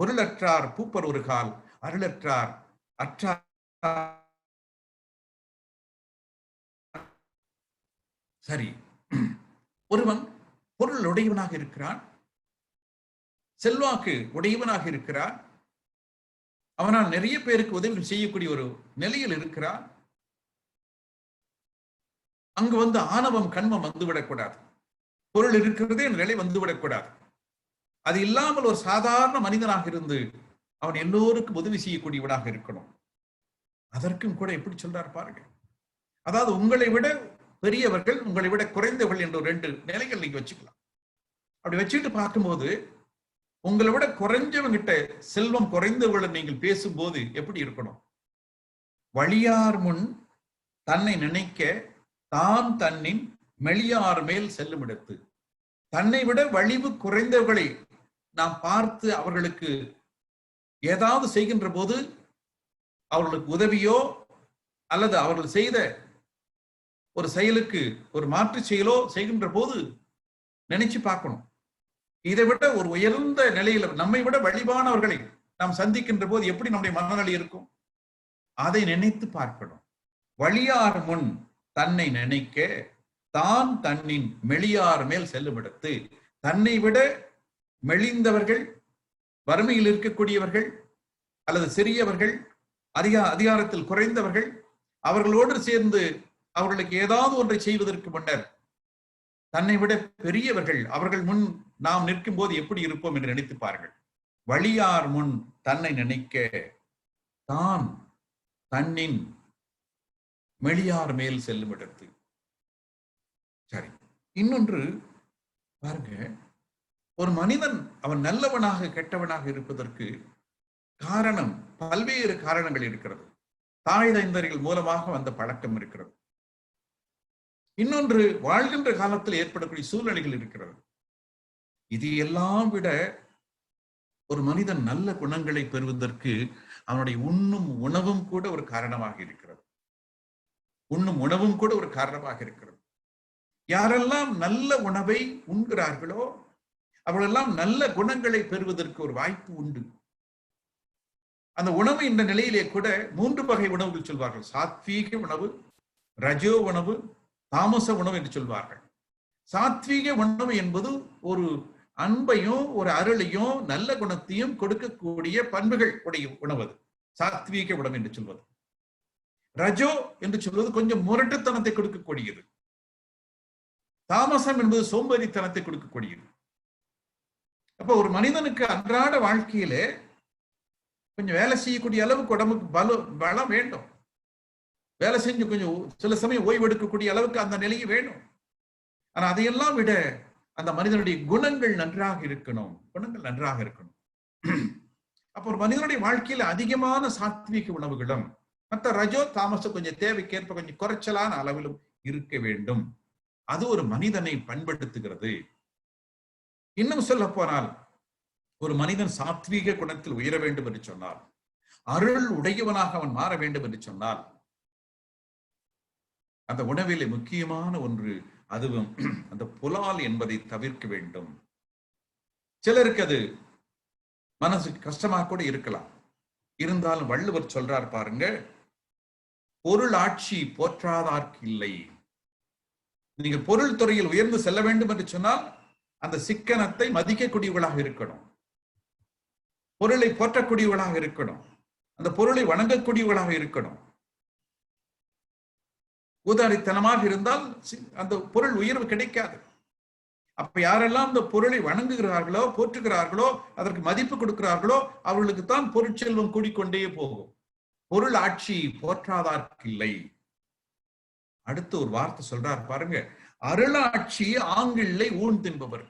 பொருளற்றார் பூப்பர் ஒரு கால், அருளற்றார் அற்றார். சரி, ஒருவன் பொருள் உடையவனாக இருக்கிறான், செல்வாக்கு உடையவனாக இருக்கிறான், அவனால் நிறைய பேருக்கு உதவி செய்யக்கூடிய ஒரு நிலையில் இருக்கிறான். அங்கு வந்து ஆணவம் கண்மம் வந்துவிடக்கூடாது. பொருள் இருக்கிறதே நிலை வந்துவிடக்கூடாது. அது இல்லாமல் ஒரு சாதாரண மனிதனாக இருந்து அவன் எல்லோருக்கும் உதவி செய்யக்கூடியவனாக இருக்கணும். அதற்கும் கூட எப்படி சொல்றார் பாருங்க. அதாவது உங்களை விட பெரியவர்கள், உங்களை விட குறைந்தவர்கள் என்ற 2 நிலைகள் நீங்க வச்சுக்கலாம். அப்படி வச்சுட்டு பார்க்கும்போது உங்களை விட குறைஞ்சவங்கிட்ட, செல்வம் குறைந்தவர்களை நீங்கள் பேசும்போது எப்படி இருக்கணும்? வழியார் முன் தன்னை நினைக்க தான் தன்னின் மெளியார் மேல் செல்லும் இடத்து. தன்னை விட வலிவு குறைந்தவர்களை நாம் பார்த்து அவர்களுக்கு ஏதாவது செய்கின்ற போது, அவர்களுக்கு உதவியோ அல்லது அவர்கள் செய்த ஒரு செயலுக்கு ஒரு மாற்று செயலோ செய்கின்ற போது நினைச்சு பார்க்கணும். இதை விட ஒரு உயர்ந்த நிலையில நம்மை விட வலிவானவர்களை நாம் சந்திக்கின்ற போது எப்படி நம்முடைய மனநிலை இருக்கும்? அதை நினைத்து பார்க்கணும். வழியார் முன் தன்னை நினைக்க தான் தன்னின் மெளியார் மேல் செல்லும் இடத்து. தன்னை விட மெலிந்தவர்கள், வறுமையில் இருக்கக்கூடியவர்கள் அல்லது சிறியவர்கள், அதிகாரத்தில் குறைந்தவர்கள், அவர்களோடு சேர்ந்து அவர்களுக்கு ஏதாவது ஒன்றை செய்வதற்கு முன்னர் தன்னை விட பெரியவர்கள் அவர்கள் முன் நாம் நிற்கும் போது எப்படி இருப்போம் என்று நினைத்து பாருங்கள். வழியார் முன் தன்னை நினைக்க தான் தன்னின் மெளியார் மேல் செல்லும் இடத்து. சரி, இன்னொன்று பாருங்க, ஒரு மனிதன் அவன் நல்லவனாக கெட்டவனாக இருப்பதற்கு காரணம், பல்வேறு காரணங்கள் இருக்கிறது. தாய் தந்தையர்கள் மூலமாக வந்த பழக்கம் இருக்கிறது. இன்னொன்று, வாழ்கின்ற காலத்தில் ஏற்படக்கூடிய சூழ்நிலைகள் இருக்கிறது. இது எல்லாம் விட ஒரு மனிதன் நல்ல குணங்களை பெறுவதற்கு அவனுடைய உண்ணும் உணவும் கூட ஒரு காரணமாக இருக்கிறது. உண்ணும் உணவும் கூட ஒரு காரணமாக இருக்கிறது. யாரெல்லாம் நல்ல உணவை உண்கிறார்களோ அவர்களெல்லாம் நல்ல குணங்களை பெறுவதற்கு ஒரு வாய்ப்பு உண்டு. அந்த உணவு இந்த நிலையிலே கூட 3 வகை உணவுகள் சொல்வார்கள். சாத்வீக உணவு, ரஜோ உணவு, தாமச உணவு என்று சொல்வார்கள். சாத்வீக உணவு என்பது ஒரு அன்பையும் ஒரு அருளையும் நல்ல குணத்தையும் கொடுக்கக்கூடிய பண்புகள் உடைய உணவு அது. சாத்வீக உணவு என்று சொல்வது. ரஜோ என்று சொல்வது கொஞ்சம் முரட்டுத்தனத்தை கொடுக்கக்கூடியது. தாமசம் என்பது சோம்பேறித்தனத்தை கொடுக்கக்கூடியது. அப்ப ஒரு மனிதனுக்கு அன்றாட வாழ்க்கையிலே கொஞ்சம் வேலை செய்யக்கூடிய அளவுக்கு உடம்புக்கு பலம் வேண்டும். வேலை செஞ்சு கொஞ்சம் சில சமயம் ஓய்வு எடுக்கக்கூடிய அளவுக்கு அந்த நிலையை வேணும். ஆனா அதையெல்லாம் விட அந்த மனிதனுடைய குணங்கள் நன்றாக இருக்கணும். குணங்கள் நன்றாக இருக்கணும். அப்ப ஒரு மனிதனுடைய வாழ்க்கையில அதிகமான சாத்வீக உணவுகளும் மற்ற ரஜோ தாமசம் கொஞ்சம் தேவைக்கேற்ப கொஞ்சம் குறைச்சலான அளவிலும் இருக்க வேண்டும். அது ஒரு மனிதனை பண்படுத்துகிறது. இன்னும் சொல்ல போனால் ஒரு மனிதன் சாத்வீக குணத்தில் உயர வேண்டும் என்று சொன்னால், அருள் உடையவனாக அவன் மாற வேண்டும் என்று சொன்னால், அந்த உணவிலே முக்கியமான ஒன்று அதுவும் அந்த புலால் என்பதை தவிர்க்க வேண்டும். சிலருக்கு அது மனசுக்கு கஷ்டமாக கூட இருக்கலாம். இருந்தாலும் வள்ளுவர் சொல்றார் பாருங்க, பொருள் ஆட்சி போற்றாதார்க்கு இல்லை. நீங்கள் பொருள் துறையில் உயர்ந்து செல்ல வேண்டும் என்று சொன்னால் அந்த சிக்கனத்தை மதிக்கக்கூடியவர்களாக இருக்கணும். பொருளை போற்றக்கூடியவர்களாக இருக்கணும். அந்த பொருளை வணங்கக்கூடியவர்களாக இருக்கணும். ஊதாரித்தனமாக இருந்தால் அந்த பொருள் உயர்வு கிடைக்காது. அப்ப யாரெல்லாம் அந்த பொருளை வணங்குகிறார்களோ, போற்றுகிறார்களோ, அதற்கு மதிப்பு கொடுக்கிறார்களோ, அவர்களுக்கு தான் பொருட்செல்வம் கூடிக்கொண்டே போகும். பொருள் ஆட்சி போற்றாதார்க்கு இல்லை. அடுத்து ஒரு வார்த்தை சொல்றார் பாருங்க, அருளாட்சி ஆங்கிள்ளை ஊன் தின்பவர்.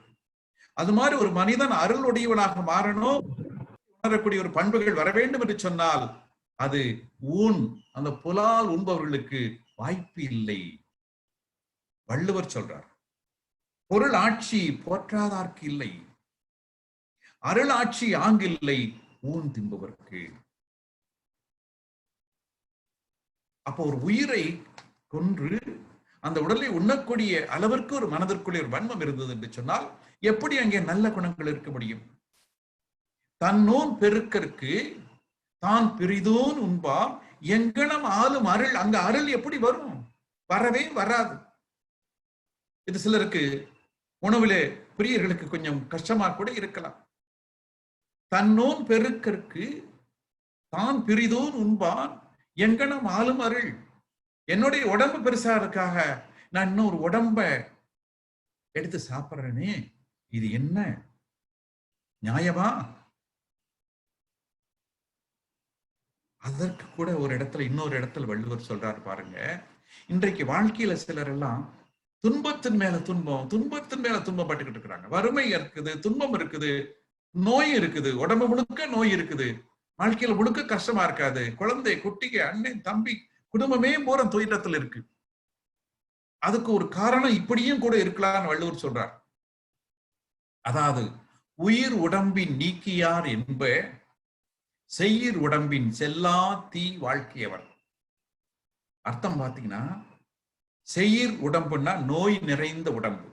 அது மாதிரி ஒரு மனிதன் அருளுடையவனாக மாறணும், உணரக்கூடிய ஒரு பண்புகள் வர வேண்டும் என்று சொன்னால் அது ஊன், அந்த புலால் உண்பவர்களுக்கு வாய்ப்பு இல்லை. வள்ளுவர் சொல்றார், பொருள் ஆட்சி போற்றாதார்க்கு இல்லை, அருள் ஆட்சி ஆங்கில்லை ஊன் தின்பவர்க்கு. அப்போ ஒரு உயிரை கொன்று அந்த உடலை உண்ணக்கூடிய அளவிற்கு ஒரு மனதிற்குள்ளே ஒரு வன்மம் இருந்தது என்று சொன்னால் எப்படி அங்கே நல்ல குணங்கள் இருக்க முடியும்? தன்னோன் பெருக்கற்கு தான் பிரிதோன் உண்பாம் எங்கனம் ஆளும் அருள். அங்க அருள் எப்படி வரும்? வரவே வராது. இது சிலருக்கு உணவிலே பிரியர்களுக்கு கொஞ்சம் கஷ்டமா கூட இருக்கலாம். தன்னோன் பெருக்கற்கு தான் பிரிதோன் உண்பான் எங்கனம் ஆளும் அருள். என்னுடைய உடம்பு பெருசா இருக்காக நான் இன்னொரு உடம்ப எடுத்து சாப்பிடுறேனே, இது என்ன நியாயமா? அதற்கு கூட ஒரு இடத்துல இன்னொரு இடத்துல வள்ளுவர் சொல்றாரு பாருங்க, இன்றைக்கு வாழ்க்கையில சிலர் எல்லாம் துன்பத்தின் மேல துன்பம், துன்பத்தின் மேல துன்பம் பட்டுக்கிட்டு இருக்கிறாங்க. வறுமை இருக்குது, துன்பம் இருக்குது, நோய் இருக்குது, உடம்பு முழுக்க நோய் இருக்குது, வாழ்க்கையில முழுக்க கஷ்டமா இருக்காது. குழந்தை, குட்டிக்கு, அண்ணன், தம்பி, குடும்பமே பூரா துயரத்தில் இருக்கு. அதுக்கு ஒரு காரணம் இப்படியும் கூட இருக்கலாம்னு வள்ளுவர் சொல்றார். அதாவது உயிர் உடம்பின் நீக்கியார் என்ப செய்யிர் உடம்பின் செல்லா தீ வாழ்க்கையவர். அர்த்தம் பாத்தீங்கன்னா, செய்யிர் உடம்புன்னா நோய் நிறைந்த உடம்பு,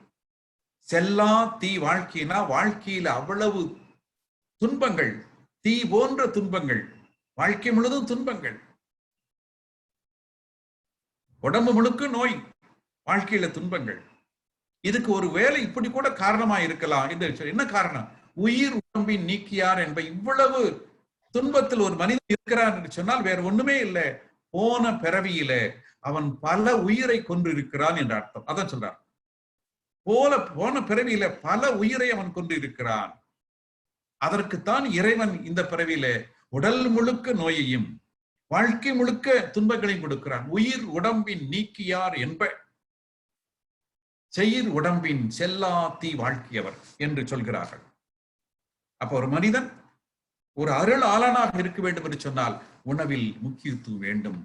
செல்லா தீ வாழ்க்கைனா வாழ்க்கையில அவ்வளவு துன்பங்கள், தீ போன்ற துன்பங்கள், வாழ்க்கை முழுதும் துன்பங்கள், உடம்பு முழுக்க நோய், வாழ்க்கையில துன்பங்கள். இதுக்கு ஒரு வேலை இப்படி கூட காரணமா இருக்கலாம். என்ன காரணம்? உயிர் உடம்பின் நீக்கியார் என்ப. இவ்வளவு துன்பத்தில் ஒரு மனிதன் இருக்கிறார் என்று சொன்னால் வேற ஒண்ணுமே இல்லை, போன பிறவியில அவன் பல உயிரை கொன்று இருக்கிறான் என்ற அர்த்தம். அதான் சொல்றார், போன பிறவியில பல உயிரை அவன் கொன்று இருக்கிறான். அதற்குத்தான் இறைவன் இந்த பிறவியில உடல் முழுக்க நோயையும் வாழ்க்கை முழுக்க துன்பங்களையும் கொடுக்கிறான். உயிர் உடம்பின் நீக்கியார் என்ப செய்யிர் உடம்பின் செல்லா தீ வாழ்க்கையவர் என்று சொல்கிறார்கள். அப்ப ஒரு மனிதன் ஒரு அருள் ஆளனாக இருக்க வேண்டும் என்று சொன்னால் உணவில் முக்கியத்துவம் வேண்டும்,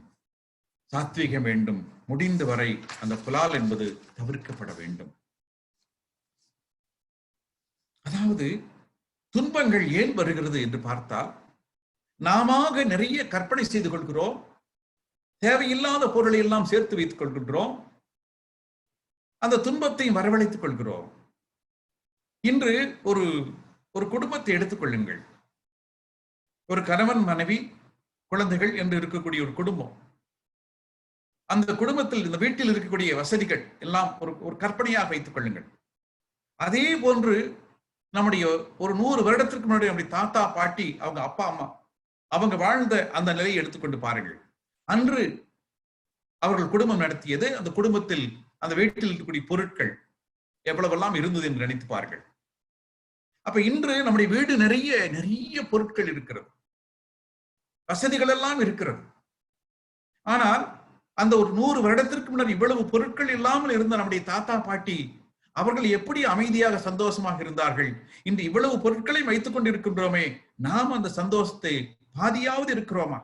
சாத்வீகம் வேண்டும். முடிந்த வரை அந்த புலால் என்பது தவிர்க்கப்பட வேண்டும். அதாவது துன்பங்கள் ஏன் வருகிறது என்று பார்த்தால், நாம நிறைய கற்பனை செய்து கொள்கிறோம், தேவையில்லாத பொருளை எல்லாம் சேர்த்து வைத்துக் கொள்கின்றோம், அந்த துன்பத்தையும் வரவழைத்துக் கொள்கிறோம். இன்று ஒரு குடும்பத்தை எடுத்துக்கொள்ளுங்கள். ஒரு கணவன், மனைவி, குழந்தைகள் என்று இருக்கக்கூடிய ஒரு குடும்பம். அந்த குடும்பத்தில், இந்த வீட்டில் இருக்கக்கூடிய வசதிகள் எல்லாம் ஒரு கற்பனையாக வைத்துக் கொள்ளுங்கள். அதே போன்று நம்முடைய ஒரு 100 வருடத்திற்கு முன்னாடி நம்முடைய தாத்தா பாட்டி அவங்க அப்பா அம்மா அவங்க வாழ்ந்த அந்த நிலையை எடுத்துக்கொண்டு பாருங்கள். அன்று அவர்கள் குடும்பம் நடத்தியது, அந்த குடும்பத்தில் அந்த வீட்டில் இருக்கக்கூடிய பொருட்கள் எவ்வளவெல்லாம் இருந்தது என்று நினைத்து பாருங்கள். அப்ப இன்று நம்முடைய வீடு நிறைய நிறைய பொருட்கள் இருக்கிறது, வசதிகள் எல்லாம் இருக்கிறது. ஆனால் அந்த ஒரு 100 வருடத்திற்கு முன்னர் இவ்வளவு பொருட்கள் இல்லாமல் இருந்த நம்முடைய தாத்தா பாட்டி அவர்கள் எப்படி அமைதியாக சந்தோஷமாக இருந்தார்கள். இன்று இவ்வளவு பொருட்களை வைத்துக் கொண்டிருக்கின்றோமே, நாம் அந்த சந்தோஷத்தை பாதியாவது இருக்கிறோமா?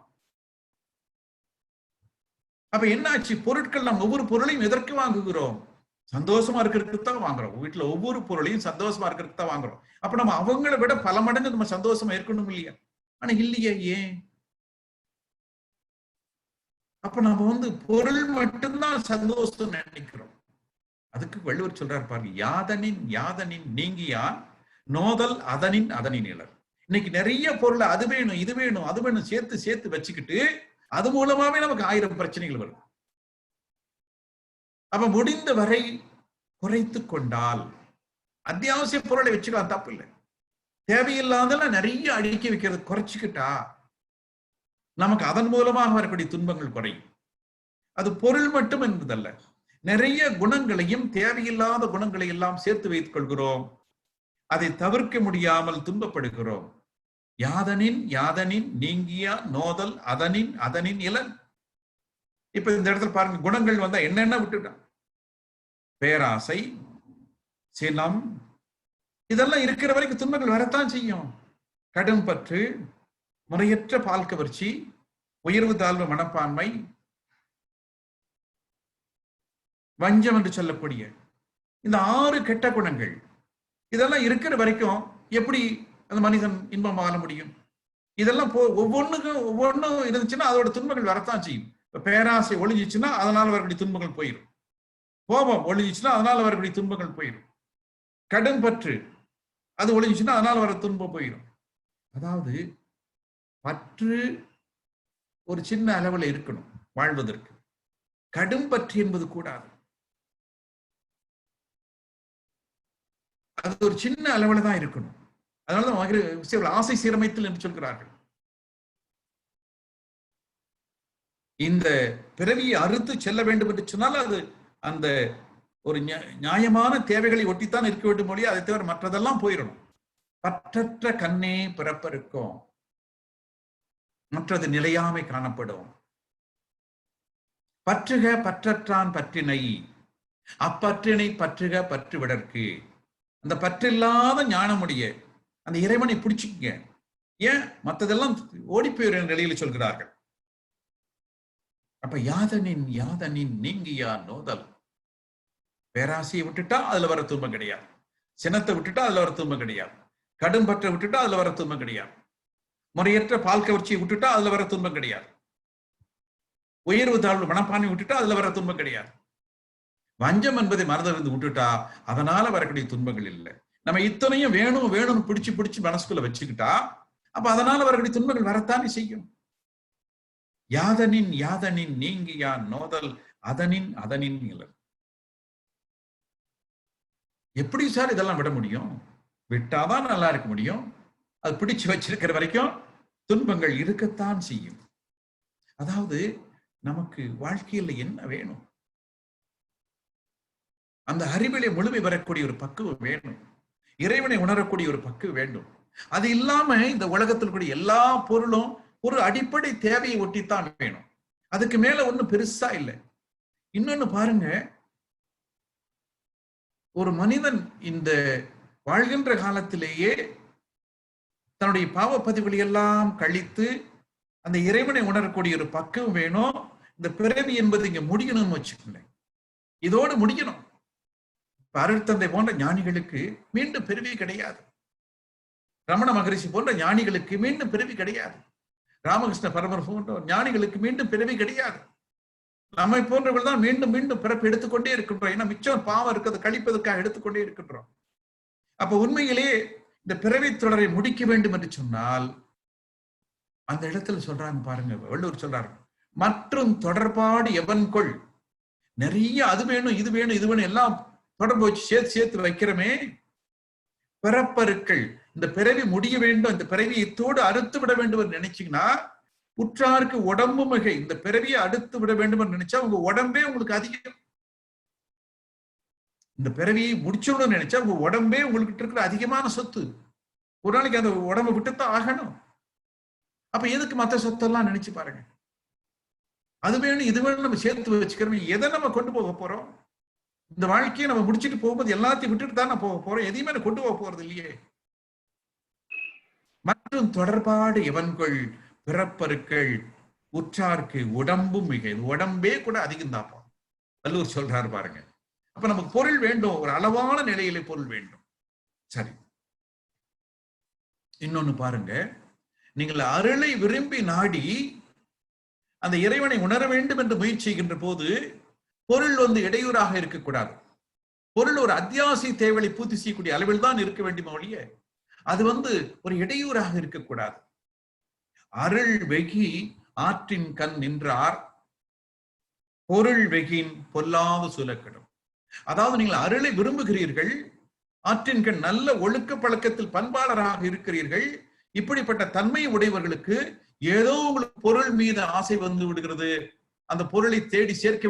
அப்ப என்னாச்சு? பொருட்கள், நாம் ஒவ்வொரு பொருளையும் எதற்கு வாங்குகிறோம்? சந்தோஷமா இருக்கிறதுக்கு தான் வாங்குறோம். வீட்டுல ஒவ்வொரு பொருளையும் சந்தோஷமா இருக்கிறதுக்கு தான் வாங்குறோம். அப்ப நம்ம அவங்களை விட பல மடங்கு நம்ம சந்தோஷமா இருக்கணும் இல்லையா? ஆனா இல்லையே, ஏன்? அப்ப நம்ம பொருள் மட்டும்தான் சந்தோஷம் நினைக்கிறோம். அதுக்கு வள்ளுவர் சொல்றாரு பாருங்க, யாதனின் யாதனின் நீங்கியான் நோதல் அதனின் அதனின் இலர். இன்னைக்கு நிறைய பொருளை அது வேணும் இது வேணும் அது வேணும் சேர்த்து சேர்த்து வச்சுக்கிட்டு அது மூலமாவே நமக்கு 1000 பிரச்சனைகள் வரும். அப்ப முடிந்த வரை குறைத்து கொண்டால், அத்தியாவசிய பொருளை வச்சுக்கலாம், தப்பு இல்லை. தேவையில்லாதெல்லாம் நிறைய அடுக்கி வைக்கிறது குறைச்சிக்கிட்டா நமக்கு அதன் மூலமாக வரக்கூடிய துன்பங்கள் குறையும். அது பொருள் மட்டும் என்பதல்ல, நிறைய குணங்களையும் தேவையில்லாத குணங்களை எல்லாம் சேர்த்து வைத்துக் கொள்கிறோம். அதை தவிர்க்க முடியாமல் துன்பப்படுகிறோம். யாதனின் யாதனின் நீங்கியா நோதல் அதனின் அதனின் இலன். இப்ப இந்த இடத்துல பாருங்க, குணங்கள் வந்தா என்னென்ன விட்டுட்டான். பேராசை, சினம், இதெல்லாம் இருக்கிற வரைக்கும் துன்பங்கள் வரத்தான் செய்யும். கடும் பற்று, முறையற்ற பால் கவர்ச்சி, உயர்வு தாழ்வு மனப்பான்மை, வஞ்சம் என்று சொல்லக்கூடிய இந்த 6 கெட்ட குணங்கள், இதெல்லாம் இருக்கிற வரைக்கும் எப்படி அந்த மனிதன் இன்பம் வாழ முடியும்? இதெல்லாம் ஒவ்வொன்றும் இருந்துச்சுன்னா அதோட துன்பங்கள் வரத்தான் செய்யும். பேராசை ஒழிஞ்சிச்சுன்னா அதனால வரக்கூடிய துன்பங்கள் போயிடும். கோபம் ஒழிஞ்சிச்சுன்னா அதனால வரக்கூடிய துன்பங்கள் போயிடும். கடும் பற்று அது ஒழிஞ்சிச்சுன்னா அதனால வர துன்பம் போயிடும். அதாவது பற்று ஒரு சின்ன அளவில் இருக்கணும் வாழ்வதற்கு. கடும் பற்று என்பது கூடாது. அது ஒரு சின்ன அளவில் தான் இருக்கணும். அதனாலதான் ஆசை சீரமைத்தல் என்று சொல்கிறார்கள். இந்த பிறவியை அறுத்து செல்ல வேண்டும் என்று சொன்னால் அது அந்த ஒரு நியாயமான தேவைகளை ஒட்டித்தான் இருக்க வேண்டும் மொழி, அதை தவிர மற்றதெல்லாம் போயிடணும். பற்றற்ற கண்ணே பிறப்பருக்கும், மற்றது நிலையாமை காணப்படும். பற்றுக பற்றற்றான் பற்றினை, அப்பற்றினை பற்றுக பற்று விடற்கு. அந்த பற்றில்லாத ஞானமுடைய அந்த இறைவனை பிடிச்சுக்க. ஏன்? மற்றதெல்லாம் ஓடி போயிற நிலையில சொல்கிறார்கள். அப்ப யாதனின் யாதனின் நீங்கியா நோதல். பேராசையை விட்டுட்டா அதுல வர துன்பம் கிடையாது. சினத்தை விட்டுட்டா அதுல வர துன்பம் கிடையாது. கடும் பற்றை விட்டுட்டா அதுல வர துன்பம் கிடையாது. முறையற்ற பால் கவர்ச்சியை விட்டுட்டா அதுல வர துன்பம் கிடையாது. உயர்வு தாழ்வு மனப்பான்மை விட்டுட்டா அதுல வர துன்பம் கிடையாது. வஞ்சம் என்பதை மறந்து விட்டுட்டா அதனால வரக்கூடிய துன்பங்கள் இல்லை. நம்ம இத்தனையும் வேணும் வேணும்னு பிடிச்சு பிடிச்சு மனசுக்குள்ள வச்சுக்கிட்டா அப்ப அதனால வரக்கூடிய துன்பங்கள் வரத்தானே செய்யும். யாதனின் யாதனின் நீங்கியா நோதல் அதனின் அதனின் இலர். எப்படி சார் இதெல்லாம் விட முடியும்? விட்டாதான் நல்லா இருக்க முடியும். அது பிடிச்சு வச்சிருக்கிற வரைக்கும் துன்பங்கள் இருக்கத்தான் செய்யும். அதாவது நமக்கு வாழ்க்கையில் என்ன வேணும்? அந்த அறிவிலே முழுமை வரக்கூடிய ஒரு பக்குவம் வேணும். இறைவனை உணரக்கூடிய ஒரு பக்குவம் வேண்டும். அது இல்லாம இந்த உலகத்தில் கூடிய எல்லா பொருளும் ஒரு அடிப்படை தேவையை ஒட்டித்தான் வேணும். அதுக்கு மேல ஒண்ணும் பெருசா இல்லை. இன்னொன்னு பாருங்க, ஒரு மனிதன் இந்த வாழ்கின்ற காலத்திலேயே தன்னுடைய பாவ பதிவுகளை எல்லாம் கழித்து அந்த இறைவனை உணரக்கூடிய ஒரு பக்குவம் வேணும். இந்த பிறவி என்பது இங்க முடியணும்னு வச்சுக்கோங்க. இதோடு முடியணும். அருட்தந்தை போன்ற ஞானிகளுக்கு மீண்டும் பிறவி கிடையாது. ரமண மகரிஷி போன்ற ஞானிகளுக்கு மீண்டும் பிறவி கிடையாது. ராமகிருஷ்ண பரமர் போன்ற ஞானிகளுக்கு மீண்டும் பிறவி கிடையாது. நம்மை போன்றவர்கள் தான் மீண்டும் மீண்டும் பிறப்பு எடுத்துக்கொண்டே இருக்கின்றோம். ஏன்னா மிச்சம் பாவம் இருக்கிறது கழிப்பதற்காக எடுத்துக்கொண்டே இருக்கின்றோம். அப்ப உண்மையிலே இந்த பிறவி தொடரை முடிக்க வேண்டும் என்று சொன்னால் அந்த இடத்துல சொல்றாங்க பாருங்க, வள்ளுவர் சொல்றாரு, மற்றும் தொடர்பாடு எவன் கொள். நிறைய அது வேணும் இது வேணும் இது வேணும் எல்லாம் தொடர்பு வச்சு சேர்த்து சேர்த்து வைக்கிறமே, பிறப்பருக்கள், இந்த பிறவி முடிய வேண்டும், இந்த பிறவியை இத்தோடு அறுத்து விட வேண்டும் என்று நினைச்சீங்கன்னா, உற்றாருக்கு உடம்பு மிகை, இந்த பிறவியை அடுத்து விட வேண்டும் என்று நினைச்சா உங்க உடம்பே உங்களுக்கு அதிகம். இந்த பிறவியை முடிச்சுடணும்னு நினைச்சா உங்க உடம்பே உங்களுக்கு இருக்கிற அதிகமான சொத்து. ஒரு நாளைக்கு அந்த உடம்பை விட்டுத்தான் ஆகணும். அப்ப எதுக்கு மற்ற சொத்தெல்லாம் நினைச்சு பாருங்க. அது வேணும் இது வேணும் நம்ம சேர்த்து வச்சுக்கிறோம். எதை நம்ம கொண்டு போக போறோம்? இந்த வாழ்க்கையை நம்ம முடிச்சுட்டு போகும்போது எல்லாத்தையும் விட்டுட்டு தான் போக போறோம். எதையுமே கொண்டு போக போறது இல்லையே. மற்றும் தொடர்பாடு எவன்கள் பிறப்பருக்கள் உற்றார்க்கு உடம்பும் மிக, உடம்பே கூட அதிகம் தாப்பா வள்ளுவர் சொல்றாரு பாருங்க. அப்ப நமக்கு பொருள் வேண்டும், ஒரு அளவான நிலையிலே பொருள் வேண்டும். சரி, இன்னொன்னு பாருங்க, நீங்கள் அருளை விரும்பி நாடி அந்த இறைவனை உணர வேண்டும் என்று முயற்சி செய்கின்ற போது பொருள் இடையூறாக இருக்கக்கூடாது. பொருள் ஒரு அத்தியாவசிய தேவையை பூர்த்தி செய்யக்கூடிய அளவில் தான் இருக்க வேண்டும் ஒழிய அது ஒரு இடையூறாக இருக்கக்கூடாது. அருள் வெகி ஆற்றின் கண் நின்றார், பொருள் வெகின் பொல்லாது சுலக்கிடும். அதாவது நீங்கள் அருளை விரும்புகிறீர்கள், ஆற்றின் கண் நல்ல ஒழுக்க பழக்கத்தில் பண்பாளராக இருக்கிறீர்கள். இப்படிப்பட்ட தன்மை உடையவர்களுக்கு ஏதோ உங்களுக்கு பொருள் மீது ஆசை வந்து விடுகிறது. அந்த பொருளை தேடி சேர்க்க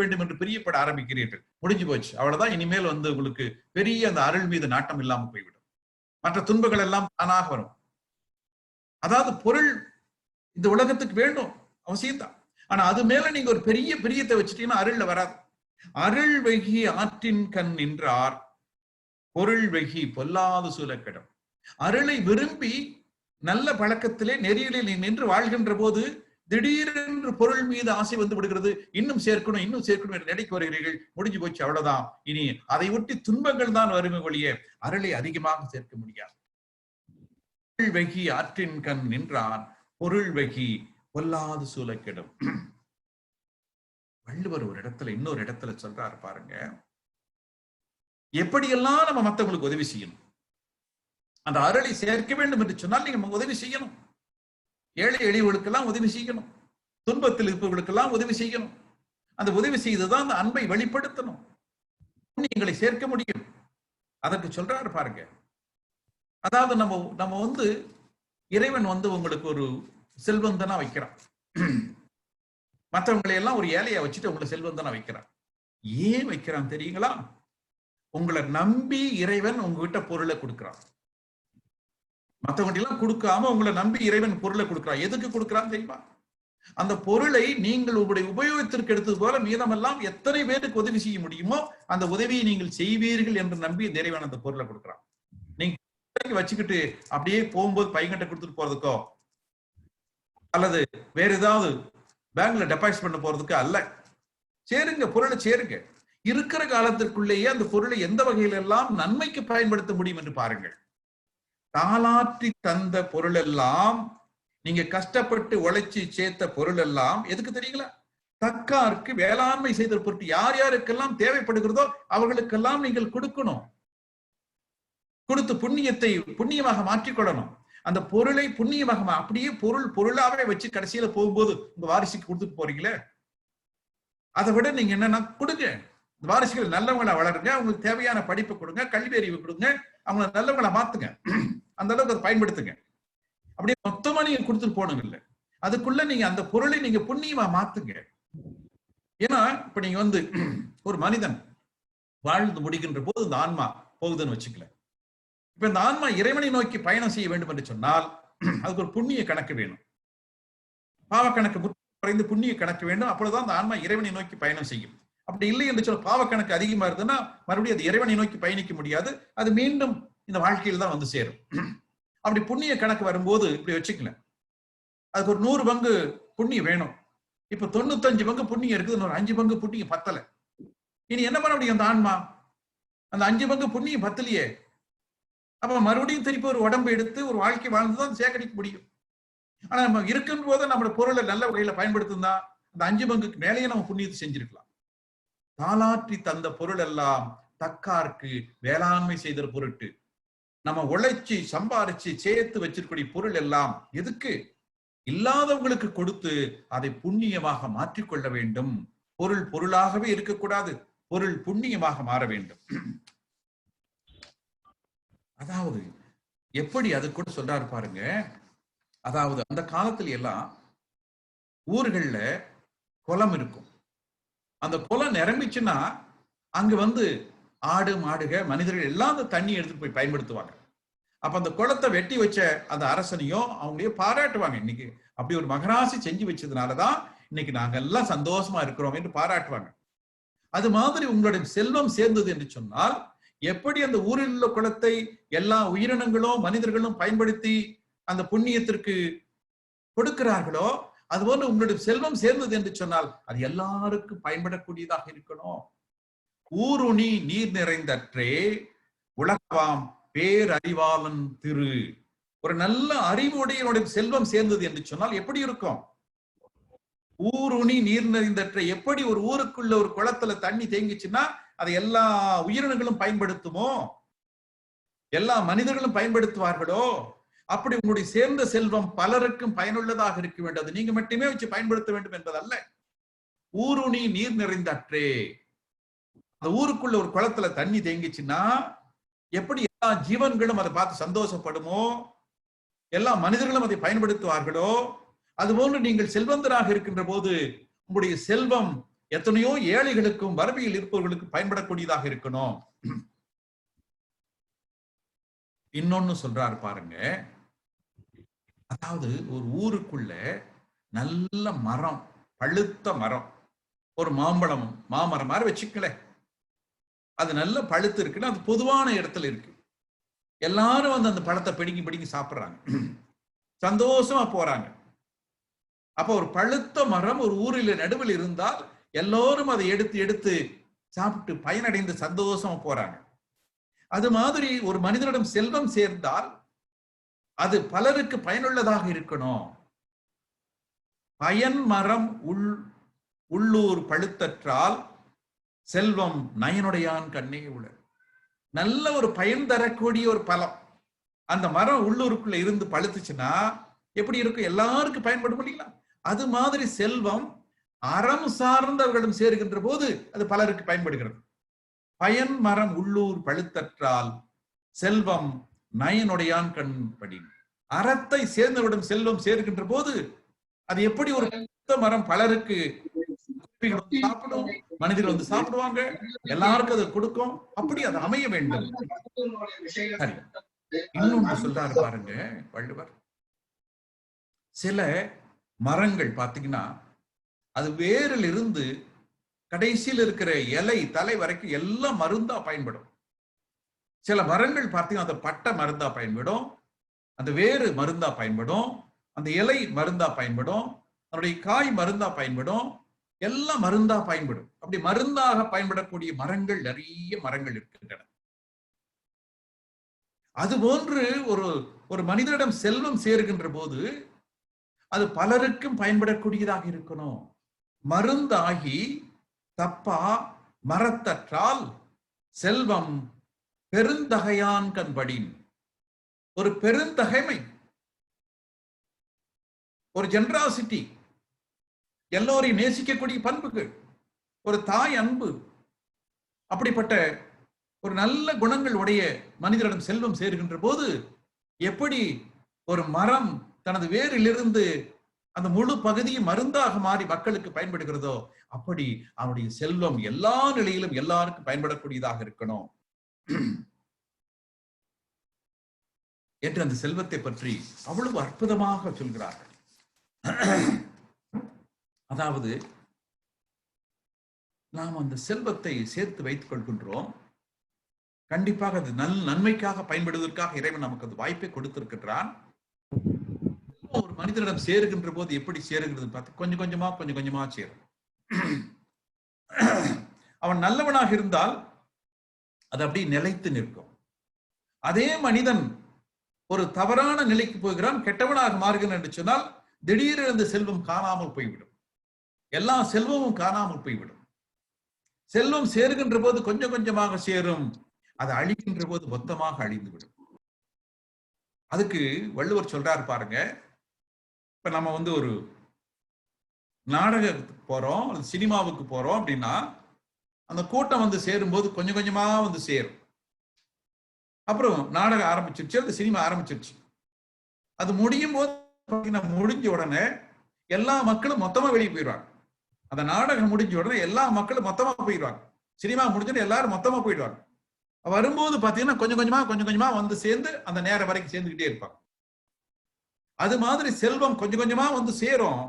வேண்டும் என்று பிரியப்பட ஆரம்பிக்கிறீர்கள். முடிஞ்சு போச்சு, அவ்வளவுதான். இனிமேல் உங்களுக்கு பெரிய அந்த அருள் மீது நாட்டம் இல்லாமல் போய்விடும். மற்ற துன்பங்கள் எல்லாம் தானாக வரும். அதாவது பொருள் இந்த உலகத்துக்கு வேண்டும், அவசியம்தான். ஆனா அது மேல நீங்க ஒரு பெரிய பிரியத்தை வச்சுட்டீங்கன்னா அருள்ல வராது. அருள் வெகி ஆற்றின் கண் நின்றார், பொருள் வெகி பொல்லாது சூலக்கிடம். அருளை விரும்பி நல்ல பழக்கத்திலே நெறியிலே நீ நின்று வாழ்கின்ற போது திடீரென்று பொருள் மீது ஆசை வந்து விடுகிறது. இன்னும் சேர்க்கணும் என்று நினைக்க வருகிறீர்கள். முடிஞ்சு போச்சு, அவ்வளவுதான். இனி அதை ஒட்டி துன்பங்கள் தான் வருமே ஒழிய அருளை அதிகமாக சேர்க்க முடியாது. பொருள் வெகி ஆற்றின் கண் நின்றான், பொருள் வெகி பொல்லாது சூலக்கிடம். வள்ளுவர் ஒரு இடத்துல இன்னொரு இடத்துல சொல்றாரு பாருங்க, எப்படியெல்லாம் நம்ம மற்றவங்களுக்கு உதவி செய்யணும். அந்த அருளை சேர்க்க வேண்டும் என்று சொன்னால் நீங்க உதவி செய்யணும். ஏழை எளியவர்களுக்கெல்லாம் உதவி செய்யணும், துன்பத்தில் இருப்பவர்களுக்கெல்லாம் உதவி செய்யணும். அந்த உதவி செய்துதான் அந்த அன்பை வெளிப்படுத்தணும், புண்ணியங்களை சேர்க்க முடியும். அதற்கு சொல்றாரு பாருங்க. அதாவது நம்ம இறைவன் உங்களுக்கு ஒரு செல்வந்தனா வைக்கிறான். மற்றவங்களை எல்லாம் ஒரு ஏழையா வச்சுட்டு உங்களை செல்வந்தனா வைக்கிறான். ஏன் வைக்கிறான் தெரியுங்களா? உங்களை நம்பி இறைவன் உங்ககிட்ட பொருளை கொடுக்கிறான். மற்றவங்க எல்லாம் கொடுக்காம உங்களை நம்பி இறைவன் பொருளை கொடுக்கிறான். எதுக்கு கொடுக்கிறான் தெரியுமா? அந்த பொருளை நீங்கள் உங்களுடைய உபயோகத்திற்கு எடுத்தது போல மீதமெல்லாம் எத்தனை பேருக்கு உதவி செய்ய முடியுமோ அந்த உதவியை நீங்கள் செய்வீர்கள் என்று நம்பி இறைவன் அந்த பொருளை கொடுக்கிறான். நீங்க வச்சுக்கிட்டு அப்படியே போகும்போது பையன்கிட்ட கொடுத்துட்டு போறதுக்கோ அல்லது வேற ஏதாவது பேங்க்ல டெபாசிட் பண்ண போறதுக்கு அல்ல. சேருங்க, பொருளை சேருங்க. இருக்கிற காலத்திற்குள்ளேயே அந்த பொருளை எந்த வகையில எல்லாம் நன்மைக்கு பயன்படுத்த முடியும் என்று பாருங்கள். தாளாற்றி தந்த பொருள் எல்லாம், நீங்க கஷ்டப்பட்டு உழைச்சி சேர்த்த பொருள் எல்லாம் எதுக்கு தெரியுங்களா? தக்காருக்கு வேளாண்மை செய்த பொருட்டு யார் யாருக்கெல்லாம் தேவைப்படுகிறதோ அவர்களுக்கெல்லாம் நீங்கள் கொடுக்கணும். கொடுத்து புண்ணியத்தை புண்ணியமாக மாற்றிக்கொள்ளணும். அந்த பொருளை புண்ணியமாக அப்படியே பொருளாவே வச்சு கடைசியில போகும்போது உங்க வாரிசுக்கு கொடுத்துட்டு போறீங்களே, அதை விட நீங்க என்னன்னா கொடுங்க. வாரிசுகள் நல்லவங்களை வளருங்க, அவங்களுக்கு தேவையான படிப்பு கொடுங்க, கல்வி அறிவு கொடுங்க, அவங்கள நல்லவங்களை மாத்துங்க, அந்த அளவுக்கு அதை பயன்படுத்துங்க. அப்படியே மொத்தமா நீங்க கொடுத்துட்டு போனது இல்லை. அதுக்குள்ள நீங்க அந்த பொருளை நீங்க புண்ணியமா மாத்துங்க. ஏன்னா இப்ப நீங்க ஒரு மனிதன் வாழ்ந்து முடிகின்ற போது இந்த ஆன்மா போகுதுன்னு வச்சுக்கல. இப்ப இந்த ஆன்மா இறைவனை நோக்கி பயணம் செய்ய வேண்டும் என்று சொன்னால் அதுக்கு ஒரு புண்ணிய கணக்கு வேணும். பாவ கணக்கு குறைந்து புண்ணிய கணக்கு வேண்டும். அப்பொழுதுதான் அந்த ஆன்மா இறைவனை நோக்கி பயணம் செய்யும். அப்படி இல்லை என்று சொல்ல பாவ கணக்கு அதிகமா இருந்ததுன்னா மறுபடியும் அது இறைவனை நோக்கி பயணிக்க முடியாது. அது மீண்டும் இந்த வாழ்க்கையில் தான் வந்து சேரும். அப்படி புண்ணிய கணக்கு வரும்போது இப்படி வச்சுக்கல, அதுக்கு ஒரு 100 பங்கு புண்ணியம் வேணும். இப்ப 95 பங்கு புண்ணியம் இருக்குது, ஒரு 5 பங்கு புண்ணியம் பத்தல. இனி என்ன பண்ண முடியும்? அந்த ஆன்மா அந்த 5 பங்கு புண்ணியம் பத்தலையே. அப்ப மறுபடியும் திருப்பி ஒரு உடம்பு எடுத்து ஒரு வாழ்க்கை வாழ்ந்துதான் சேகரிக்க முடியும். ஆனா நம்ம இருக்கும் போது நம்மளோட பொருளை நல்ல வகையில பயன்படுத்தினா அந்த 5 பங்குக்கு மேலேயே நம்ம புண்ணியத்தை செஞ்சிருக்கலாம். தாளாற்றி தந்த பொருள் எல்லாம் தக்கார்க்கு வேளாண்மை செய்த பொருட்டு, நம்ம உழைச்சி சம்பாரிச்சு சேர்த்து வச்சிருக்கூடிய பொருள் எல்லாம் எதுக்கு? இல்லாதவங்களுக்கு கொடுத்து அதை புண்ணியமாக மாற்றிக்கொள்ள வேண்டும். பொருள் பொருளாகவே இருக்கக்கூடாது, பொருள் புண்ணியமாக மாற வேண்டும். அதாவது எப்படி அது கூட சொல்றாரு பாருங்க. அதாவது அந்த காலத்துல எல்லாம் ஊர்கள்ல குளம் இருக்கும். அந்த குளம் நிரம்பிச்சுன்னா அங்க வந்து ஆடு மாடுக மனிதர்கள் எல்லாம் அந்த தண்ணி எடுத்துட்டு போய் பயன்படுத்துவாங்க. அப்ப அந்த குளத்தை வெட்டி வச்ச அந்த அரசனையும் அவங்களையும் பாராட்டுவாங்க. இன்னைக்கு அப்படி ஒரு மகராசி செஞ்சு வச்சதுனாலதான் இன்னைக்கு நாங்க எல்லாம் சந்தோஷமா இருக்கிறோம் என்று பாராட்டுவாங்க. அது மாதிரி உங்களுடைய செல்வம் சேர்ந்தது என்று சொன்னால் எப்படி அந்த ஊரில் உள்ள குளத்தை எல்லா உயிரினங்களும் மனிதர்களும் பயன்படுத்தி அந்த புண்ணியத்திற்கு கொடுக்கிறார்களோ அதுபோல உங்களுடைய செல்வம் சேர்ந்தது என்று சொன்னால் அது எல்லாருக்கும் பயன்படக்கூடியதாக இருக்கணும். ஊருணி நீர் நிறைந்தற்றே உலகவாம் பேரறிவாளன் திரு. ஒரு நல்ல அறிவுடைய செல்வம் சேர்ந்தது என்று சொன்னால் எப்படி இருக்கும்? ஊருணி நீர் நிறைந்தற்ற. எப்படி ஒரு ஊருக்குள்ள ஒரு குளத்துல தண்ணி தேங்கிச்சுன்னா அதை எல்லா உயிரினங்களும் பயன்படுத்துமோ, எல்லா மனிதர்களும் பயன்படுத்துவார்களோ, அப்படி உங்களுடைய சேர்ந்த செல்வம் பலருக்கும் பயனுள்ளதாக இருக்க வேண்டும். அது நீங்க மட்டுமே வச்சு பயன்படுத்த வேண்டும் என்பதல்ல. ஊருணி நீர் நிறைந்தற்றே. அந்த ஊருக்குள்ள ஒரு குளத்துல தண்ணி தேங்கிச்சுன்னா எப்படி எல்லா ஜீவன்களும் அதை பார்த்து சந்தோஷப்படுமோ, எல்லா மனிதர்களும் அதை பயன்படுத்துவார்களோ, அதுபோன்று நீங்கள் செல்வந்தராக இருக்கின்ற போது உங்களுடைய செல்வம் எத்தனையோ ஏழைகளுக்கும் வறுமையில் இருப்பவர்களுக்கு பயன்படக்கூடியதாக இருக்கணும். இன்னொன்னு சொல்றாரு பாருங்க. அதாவது ஒரு ஊருக்குள்ள நல்ல மரம், பழுத்த மரம், ஒரு மாமரம் மாதிரி வச்சுக்கல, அது நல்ல பழுத்து இருக்குன்னு அது பொதுவான இடத்துல இருக்கு. எல்லாரும் வந்து அந்த பழத்தை பிடிங்கி பிடிங்கி சாப்பிடுறாங்க, சந்தோஷமா போறாங்க. அப்ப ஒரு பழுத்த மரம் ஒரு ஊரில் நடுவில் இருந்தால் எல்லோரும் அதை எடுத்து எடுத்து சாப்பிட்டு பயனடைந்து சந்தோஷமா போறாங்க. அது மாதிரி ஒரு மனிதனிடம் செல்வம் சேர்ந்தால் அது பலருக்கு பயனுள்ளதாக இருக்கணும். பயன் மரம் உள்ளூர் பழுத்தற்றால் செல்வம் நயனுடையான் கண்ணே உள்ள. நல்ல ஒரு பயன் தரக்கூடிய ஒரு பழம் அந்த மரம் உள்ளூருக்குள்ள இருந்து பழுத்துச்சுன்னா எப்படி இருக்கும்? எல்லாருக்கும் பயன்படும் இல்லைங்களா? அது மாதிரி செல்வம் அறம் சார்ந்தவர்களிடம் சேருகின்ற போது அது பலருக்கு பயன்படுகிறது. பயன் மரம் உள்ளூர் பழுத்தற்றால் செல்வம் நயனுடையான் கண்படி. அறத்தை சேர்ந்தவரிடம் செல்வம் சேர்கின்ற போது அது எப்படி ஒரு மரம் பலருக்கு சாப்பிடும், மனிதர்கள் வந்து சாப்பிடுவாங்க, எல்லாருக்கும் அதை கொடுக்கும். அப்படி அது அமைய வேண்டும். இன்னொன்று சொல்றாரு பாருங்க வள்ளுவர். சில மரங்கள் பாத்தீங்கன்னா அது வேரில் இருந்து கடைசியில் இருக்கிற இலை தலை வரைக்கும் எல்லாம் மருந்தா பயன்படும். சில மரங்கள் பார்த்தீங்கன்னா அந்த பட்டை மருந்தா பயன்படும், அந்த வேறு மருந்தா பயன்படும், அந்த இலை மருந்தா பயன்படும், அதனுடைய காய் மருந்தா பயன்படும், எல்லாம் மருந்தா பயன்படும். அப்படி மருந்தாக பயன்படக்கூடிய மரங்கள் நிறைய மரங்கள் இருக்கின்றன. அதுபோன்று ஒரு மனிதனிடம் செல்வம் சேருகின்ற போது அது பலருக்கும் பயன்படக்கூடியதாக இருக்கணும். மருந்தாகி தப்பா மரத்தற்றால் செல்வம் பெருந்தகையான் கண்படின். ஒரு பெருந்தகைமை, ஒரு ஜெனராசிட்டி, எல்லோரையும் நேசிக்கக்கூடிய பண்புகள், ஒரு தாய் அன்பு, அப்படிப்பட்ட ஒரு நல்ல குணங்கள் உடைய மனிதரிடம் செல்வம் சேருகின்ற போது எப்படி ஒரு மரம் தனது வேரிலிருந்து அந்த முழு பகுதியும் மருந்தாக மாறி மக்களுக்கு பயன்படுகிறதோ அப்படி அவனுடைய செல்வம் எல்லா நிலையிலும் எல்லாருக்கும் பயன்படக்கூடியதாக இருக்கணும் என்று அந்த செல்வத்தை பற்றி அவ்வளவு அற்புதமாக சொல்கிறார்கள். அதாவது நாம் அந்த செல்வத்தை சேர்த்து வைத்துக் கொள்கின்றோம். கண்டிப்பாக அது நன்மைக்காக பயன்படுவதற்காக இறைவன் நமக்கு அது வாய்ப்பை கொடுத்திருக்கின்றான். ஒரு மனிதனிடம் சேருகின்ற போது எப்படி சேருகிறது பார்த்து கொஞ்சம் கொஞ்சமா சேரும். அவன் நல்லவனாக இருந்தால் அது அப்படி நிலைத்து நிற்கும். அதே மனிதன் ஒரு தவறான நிலைக்கு போகிறான், கெட்டவனாக மாறுகிறான் என்று சொன்னால் திடீரென அந்த செல்வம் காணாமல் போய்விடும், எல்லா செல்வமும் காணாமல் போய்விடும். செல்வம் சேருகின்ற போது கொஞ்சம் கொஞ்சமாக சேரும், அது அழிக்கின்ற போது மொத்தமாக அழிந்துவிடும். அதுக்கு வள்ளுவர் சொல்றாரு பாருங்க. இப்ப நம்ம வந்து ஒரு நாடகத்துக்கு போறோம், சினிமாவுக்கு போறோம் அப்படின்னா அந்த கூட்டம் வந்து சேரும்போது கொஞ்சம் கொஞ்சமா வந்து சேரும். அப்புறம் நாடகம் ஆரம்பிச்சிருச்சு, அந்த சினிமா ஆரம்பிச்சிருச்சு. அது முடியும் போது பாத்தீங்கன்னா, முடிஞ்ச உடனே எல்லா மக்களும் மொத்தமா வெளியே போயிடுவாங்க. அந்த நாடகம் முடிஞ்ச உடனே எல்லா மக்களும் மொத்தமா போயிடுவாங்க. சினிமா முடிஞ்சுட்டு எல்லாரும் மொத்தமா போயிடுவாங்க. வரும்போது பாத்தீங்கன்னா கொஞ்சம் கொஞ்சமா வந்து சேர்ந்து அந்த நேரம் வரைக்கும் சேர்ந்துகிட்டே இருப்பாங்க. அது மாதிரி செல்வம் கொஞ்சம் கொஞ்சமா வந்து சேரும்.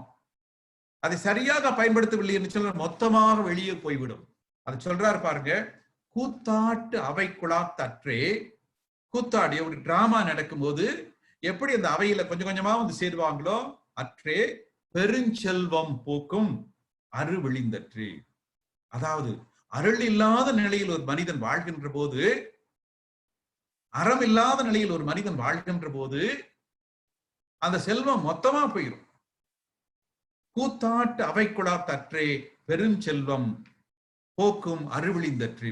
அதை சரியாக பயன்படுத்தவில்லை என்று சொல்ல மொத்தமாக வெளியே போய்விடும். அது சொல்றாரு பாருங்க, கூத்தாட்டு அவை குழாத்தற்றே. கூத்தாடி ஒரு டிராமா நடக்கும்போது எப்படி அந்த அவையில கொஞ்சம் கொஞ்சமா வந்து சேருவாங்களோ, அற்றே பெருஞ்செல்வம் போக்கும் அரு விழிந்தற்று. அதாவது அருள் இல்லாத நிலையில் ஒரு மனிதன் வாழ்கின்ற போது, அறம் இல்லாத நிலையில் ஒரு மனிதன் வாழ்கின்ற போது அந்த செல்வம் மொத்தமா போயிடும். கூத்தாட்டு அவை குழாத்தற்றே பெருஞ்செல்வம் போக்கும் அருவிழிந்தற்று.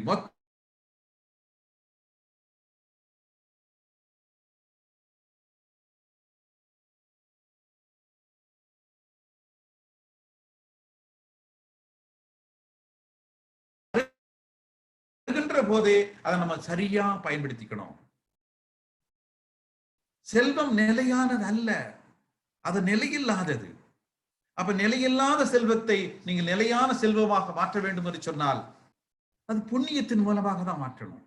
போதே அதை நம்ம சரியா பயன்படுத்திக்கணும். செல்வம் நிலையானது அல்ல, அது நிலையில்லாதது. அப்ப நிலையில்லாத செல்வத்தை நீங்க நிலையான செல்வமாக மாற்ற வேண்டும் என்று சொன்னால் அது புண்ணியத்தின் மூலமாக தான் மாற்றணும்.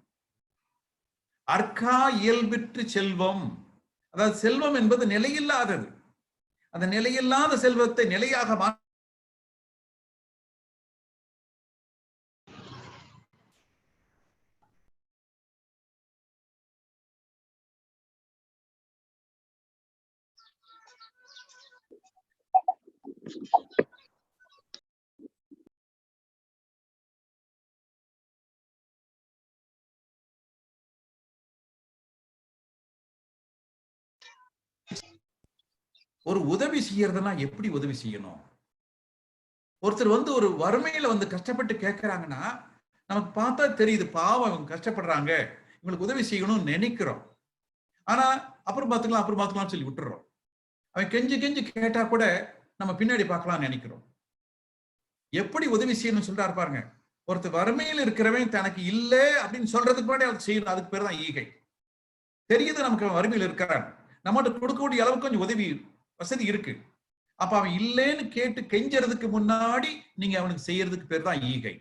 அர்க்கா இயல்பிற்று செல்வம், அதாவது செல்வம் என்பது நிலையில்லாதது. அந்த நிலையில்லாத செல்வத்தை நிலையாக ஒரு உதவி செய்யறதுனா எப்படி உதவி செய்யணும்? ஒருத்தர் வந்து ஒரு வறுமையில வந்து கஷ்டப்பட்டு கேட்கிறாங்கன்னா நமக்கு பார்த்தா தெரியுது, பாவம் அவங்க கஷ்டப்படுறாங்க, இவங்களுக்கு உதவி செய்யணும்னு நினைக்கிறோம். ஆனா அப்புறம் பார்த்துக்கலாம் சொல்லி விட்டுறோம். அவன் கெஞ்சி கெஞ்சி கேட்டா கூட நம்ம பின்னாடி பார்க்கலாம்னு நினைக்கிறோம். எப்படி உதவி செய்யணும்னு சொல்றாரு பாருங்க. ஒருத்தர் வறுமையில் இருக்கிறவன் தனக்கு இல்லை அப்படின்னு சொல்றதுக்கு முன்னாடி அவருக்கு செய்யணும். அதுக்கு பேர் தான் ஈகை. தெரியுது நமக்கு வறுமையில் இருக்கிறான், நம்மகிட்ட கொடுக்கக்கூடிய அளவுக்கு கொஞ்சம் உதவி வசதி இருக்கு. அப்ப அவன் இல்லைன்னு கேட்டு கெஞ்சறதுக்கு முன்னாடி நீங்க அவனுக்கு செய்யறதுக்கு பேர் தான் ஈகை.